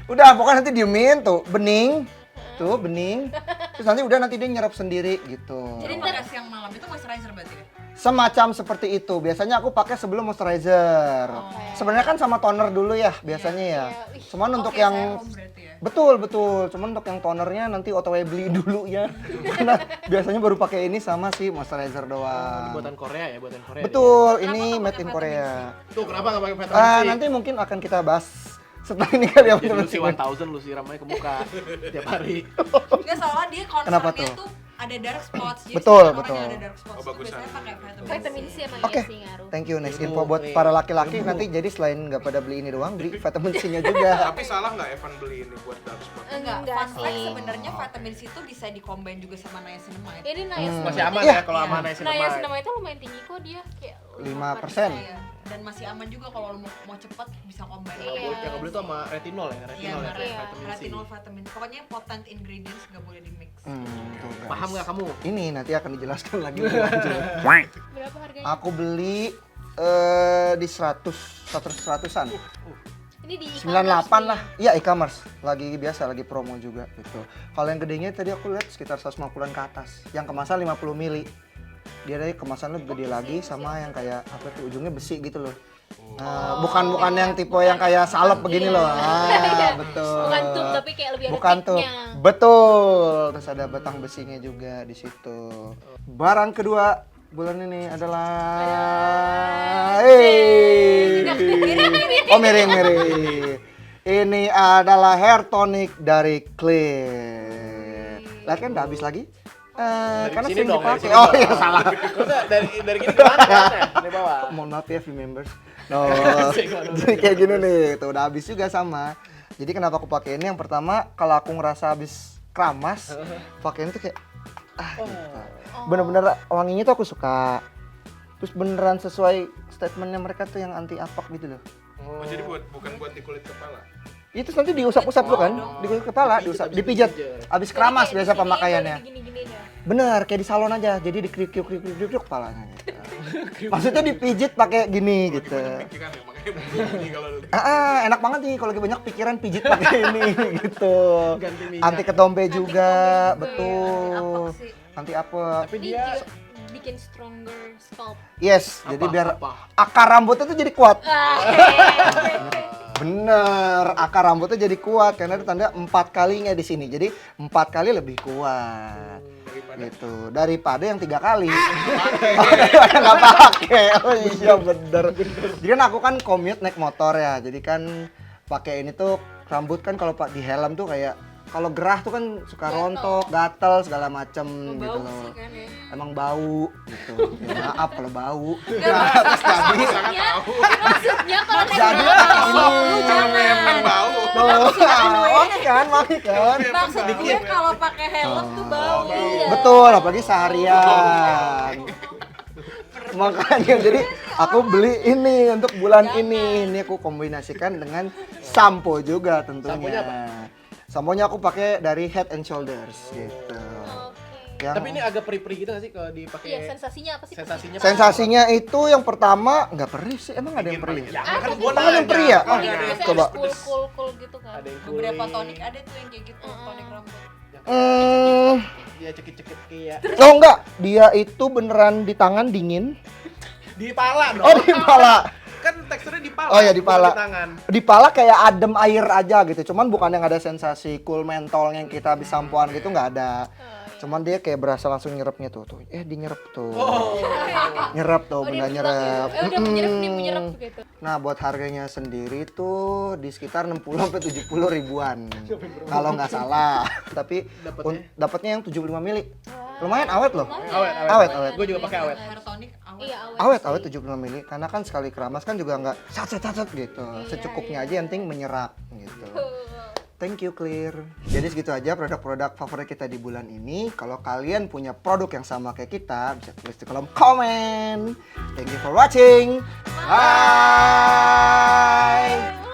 Speaker 4: Udah, pokoknya nanti diemin tuh, bening. Tuh, bening. Terus nanti dia nyerap sendiri gitu.
Speaker 1: Jadi pakai siang malam itu moisturizer berarti ya?
Speaker 4: Semacam seperti itu. Biasanya aku pakai sebelum moisturizer. Sebenarnya kan sama toner dulu ya biasanya ya. Cuman untuk
Speaker 1: Kayak
Speaker 4: yang
Speaker 1: serum berarti ya?
Speaker 4: betul. Cuman untuk yang tonernya nanti otw beli dulu ya. Karena biasanya baru pakai ini sama si moisturizer
Speaker 5: Ini
Speaker 4: doang.
Speaker 5: buatan Korea ya, buatan Korea.
Speaker 4: Betul,
Speaker 1: Kenapa
Speaker 4: ini
Speaker 1: nggak
Speaker 4: made
Speaker 1: pakai
Speaker 4: in
Speaker 1: vitamin
Speaker 4: Korea.
Speaker 5: Tuh kenapa nggak pakai vitamin C?
Speaker 4: Nanti mungkin akan kita bahas setelah ini kali ya.
Speaker 5: Jadi lu si
Speaker 4: teman-teman.
Speaker 5: 1000 lu siram aja ke muka tiap hari.
Speaker 1: Enggak, soalnya dia
Speaker 4: Kenapa
Speaker 1: concernnya
Speaker 4: tuh?
Speaker 1: tuh ada dark spots. Jadi
Speaker 4: Betul,
Speaker 1: setiap orang
Speaker 4: betul.
Speaker 1: yang ada dark spots
Speaker 2: Oh,
Speaker 1: tuh
Speaker 2: bagusan.
Speaker 1: biasanya pakai vitamin
Speaker 3: Vitamin
Speaker 1: C.
Speaker 3: C emang
Speaker 4: Oke,
Speaker 3: iya sih ngaruh.
Speaker 4: thank you. Next
Speaker 5: Ilmu
Speaker 4: info buat
Speaker 5: nih.
Speaker 4: para laki-laki nanti jadi selain nggak pada beli ini doang, beli vitamin C-nya juga.
Speaker 2: Tapi salah nggak Evan beli ini buat dark spot?
Speaker 1: Enggak,
Speaker 3: Enggak
Speaker 1: fun fact
Speaker 3: sih.
Speaker 1: sebenarnya vitamin C itu bisa dicombine juga sama niacinamide.
Speaker 3: Ini nice.
Speaker 5: Masih aman
Speaker 4: Iya.
Speaker 5: ya kalau
Speaker 1: Iya.
Speaker 5: aman
Speaker 3: Nah, ya
Speaker 5: niacinamide.
Speaker 3: sinema itu lumayan tinggi kok dia kayak
Speaker 4: 5%.
Speaker 1: Iya. Dan masih aman juga kalau lu mau cepet bisa combine.
Speaker 3: Iya.
Speaker 5: Yang nggak boleh tuh sama retinol ya,
Speaker 1: Iya,
Speaker 5: retinol ya,
Speaker 3: Iya.
Speaker 5: vitamin C.
Speaker 1: retinol, vitamin. Pokoknya potent ingredients nggak boleh di mix.
Speaker 4: Tuh, guys.
Speaker 5: Paham nggak kamu?
Speaker 4: Ini nanti akan dijelaskan lagi lebih lanjut.
Speaker 3: berapa harganya?
Speaker 4: Aku beli di 100-an.
Speaker 3: Ini di
Speaker 4: 98 lah. Iya, e-commerce. Lagi biasa, lagi promo juga gitu. Kalau yang gedenya tadi aku lihat sekitar 150-an ke atas. Yang kemasan 50 mili. Dia dari kemasan lebih gede lagi sama yang kayak apa tuh ujungnya besi gitu loh. Bukan yang tipe yang kayak salep begini loh. Betul.
Speaker 3: Bukan tube tapi kayak lebih ada
Speaker 4: Bukan tuh.
Speaker 3: thicknya.
Speaker 4: Betul. Terus ada batang besinya juga di situ. Barang kedua bulan ini adalah Oh, miring. Ini adalah hair tonic dari Clear. Lah kan udah habis lagi? Karena
Speaker 5: sini
Speaker 4: sering
Speaker 5: dong, dari
Speaker 4: dipakai.
Speaker 5: sini
Speaker 4: Oh
Speaker 5: dong.
Speaker 4: iya salah.
Speaker 5: Maksudnya dari gini kemana kan ya? Dari bawah.
Speaker 4: Mohon maaf ya, members. No, jadi kayak gini nih, tuh udah habis juga sama. Jadi kenapa aku pakai ini? Yang pertama, kalau aku ngerasa habis keramas, pakai ini tuh kayak gitu. Bener-bener wanginya tuh aku suka. Terus beneran sesuai statementnya mereka tuh yang anti apak gitu loh.
Speaker 2: Oh, jadi bukan buat di kulit kepala.
Speaker 4: Itu nanti diusap-usap tuh kan, di kulit kepala, dipijat. Abis keramas biasa pemakaiannya.
Speaker 3: Gini-gini ya.
Speaker 4: Bener, kayak di salon aja, jadi dikriuk-kriuk kepalanya gitu. Maksudnya dipijit pakai gini gitu.
Speaker 2: Pikiran ya, makanya begini kalau
Speaker 4: Enak banget nih kalau lagi banyak pikiran pijit pakai ini gitu.
Speaker 5: Ganti minyak.
Speaker 4: Anti ketombe juga,
Speaker 3: juga ya,
Speaker 4: betul.
Speaker 1: anti-apek sih.
Speaker 4: Anti apek.
Speaker 5: Tapi
Speaker 3: Ini
Speaker 5: dia
Speaker 3: juga bikin stronger scalp.
Speaker 4: Yes, jadi
Speaker 5: Apa?
Speaker 4: biar
Speaker 5: Apa?
Speaker 4: akar rambutnya tuh jadi kuat.
Speaker 3: Ah,
Speaker 4: Bener, akar rambutnya jadi kuat karena ada tanda 4 kalinya di sini. Jadi 4 kali lebih kuat. Gitu. Daripada yang 3 kali. Nggak pakai. Oh iya bener. Jadi kan aku kan commute naik motor ya. Jadi kan pakai ini tuh rambut kan kalau pak di helm tuh kayak kalau gerah tuh kan suka rontok, gatel segala macem gitu
Speaker 1: Bau
Speaker 4: loh.
Speaker 1: sih kan ya.
Speaker 4: Emang bau gitu. Ya, maaf kalau bau.
Speaker 3: maksudnya kalau
Speaker 4: Jadi
Speaker 1: Lu
Speaker 2: kalau Evan bau.
Speaker 4: wangi kan, wangi kan.
Speaker 1: Maksudnya kalau pakai helm tuh bau.
Speaker 3: Iya.
Speaker 4: Betul, apalagi seharian. Makanya jadi Aku beli ini untuk bulan ini. Ini aku kombinasikan dengan sampo juga tentunya.
Speaker 5: Samponya apa?
Speaker 4: Samponya aku pakai dari Head and Shoulders gitu.
Speaker 3: Oke.
Speaker 4: Yang
Speaker 5: Tapi ini agak perih-perih gitu nggak sih kalau dipakai?
Speaker 3: Iya, sensasinya apa sih?
Speaker 5: Sensasinya
Speaker 4: sensasinya itu yang pertama nggak perih sih. Emang ada yang perih?
Speaker 5: Ya,
Speaker 3: Ada
Speaker 5: kan
Speaker 3: sih.
Speaker 5: gua
Speaker 4: Oh, ada yang
Speaker 5: nanya.
Speaker 4: perih ya?
Speaker 5: Oh,
Speaker 3: Ini
Speaker 5: iya.
Speaker 3: biasanya
Speaker 4: Coba.
Speaker 3: ada cool gitu kan.
Speaker 5: Ada yang
Speaker 1: Beberapa
Speaker 5: kuning.
Speaker 1: tonik ada tuh yang kayak gitu, tonik rambut.
Speaker 4: Hmm,
Speaker 5: Dia cekit-cekit kayak
Speaker 4: oh enggak, dia itu beneran di tangan dingin.
Speaker 5: di pala dong.
Speaker 4: Oh di pala.
Speaker 5: Kan teksturnya di pala.
Speaker 4: Oh ya di
Speaker 5: bukan
Speaker 4: pala.
Speaker 5: Di tangan.
Speaker 4: Di pala kayak adem air aja gitu. Cuman bukan yang ada sensasi cool mentol yang kita habis sampoan gitu nggak ada. Cuman dia kayak berasa langsung nyerapnya tuh. Dinyerap tuh.
Speaker 5: Oh.
Speaker 4: Nyerap tuh,
Speaker 3: Oh, dia
Speaker 4: bener
Speaker 3: bilang
Speaker 4: nyerap.
Speaker 3: ya. Udah menyerap gitu.
Speaker 4: Nah, buat harganya sendiri tuh di sekitar 60 sampai 70 ribuan. Kalau nggak salah. Tapi dapatnya yang 75 mili. Lumayan awet loh. Awet.
Speaker 5: Gue juga pakai awet.
Speaker 1: Hair tonic awet.
Speaker 3: Iya, awet.
Speaker 4: Awet 75 mili karena kan sekali keramas kan juga nggak sat gitu. Secukupnya aja yang penting menyerap gitu. Thank you Clear. Jadi segitu aja produk-produk favorit kita di bulan ini. Kalau kalian punya produk yang sama kayak kita, bisa tulis di kolom komen. Thank you for watching. Bye.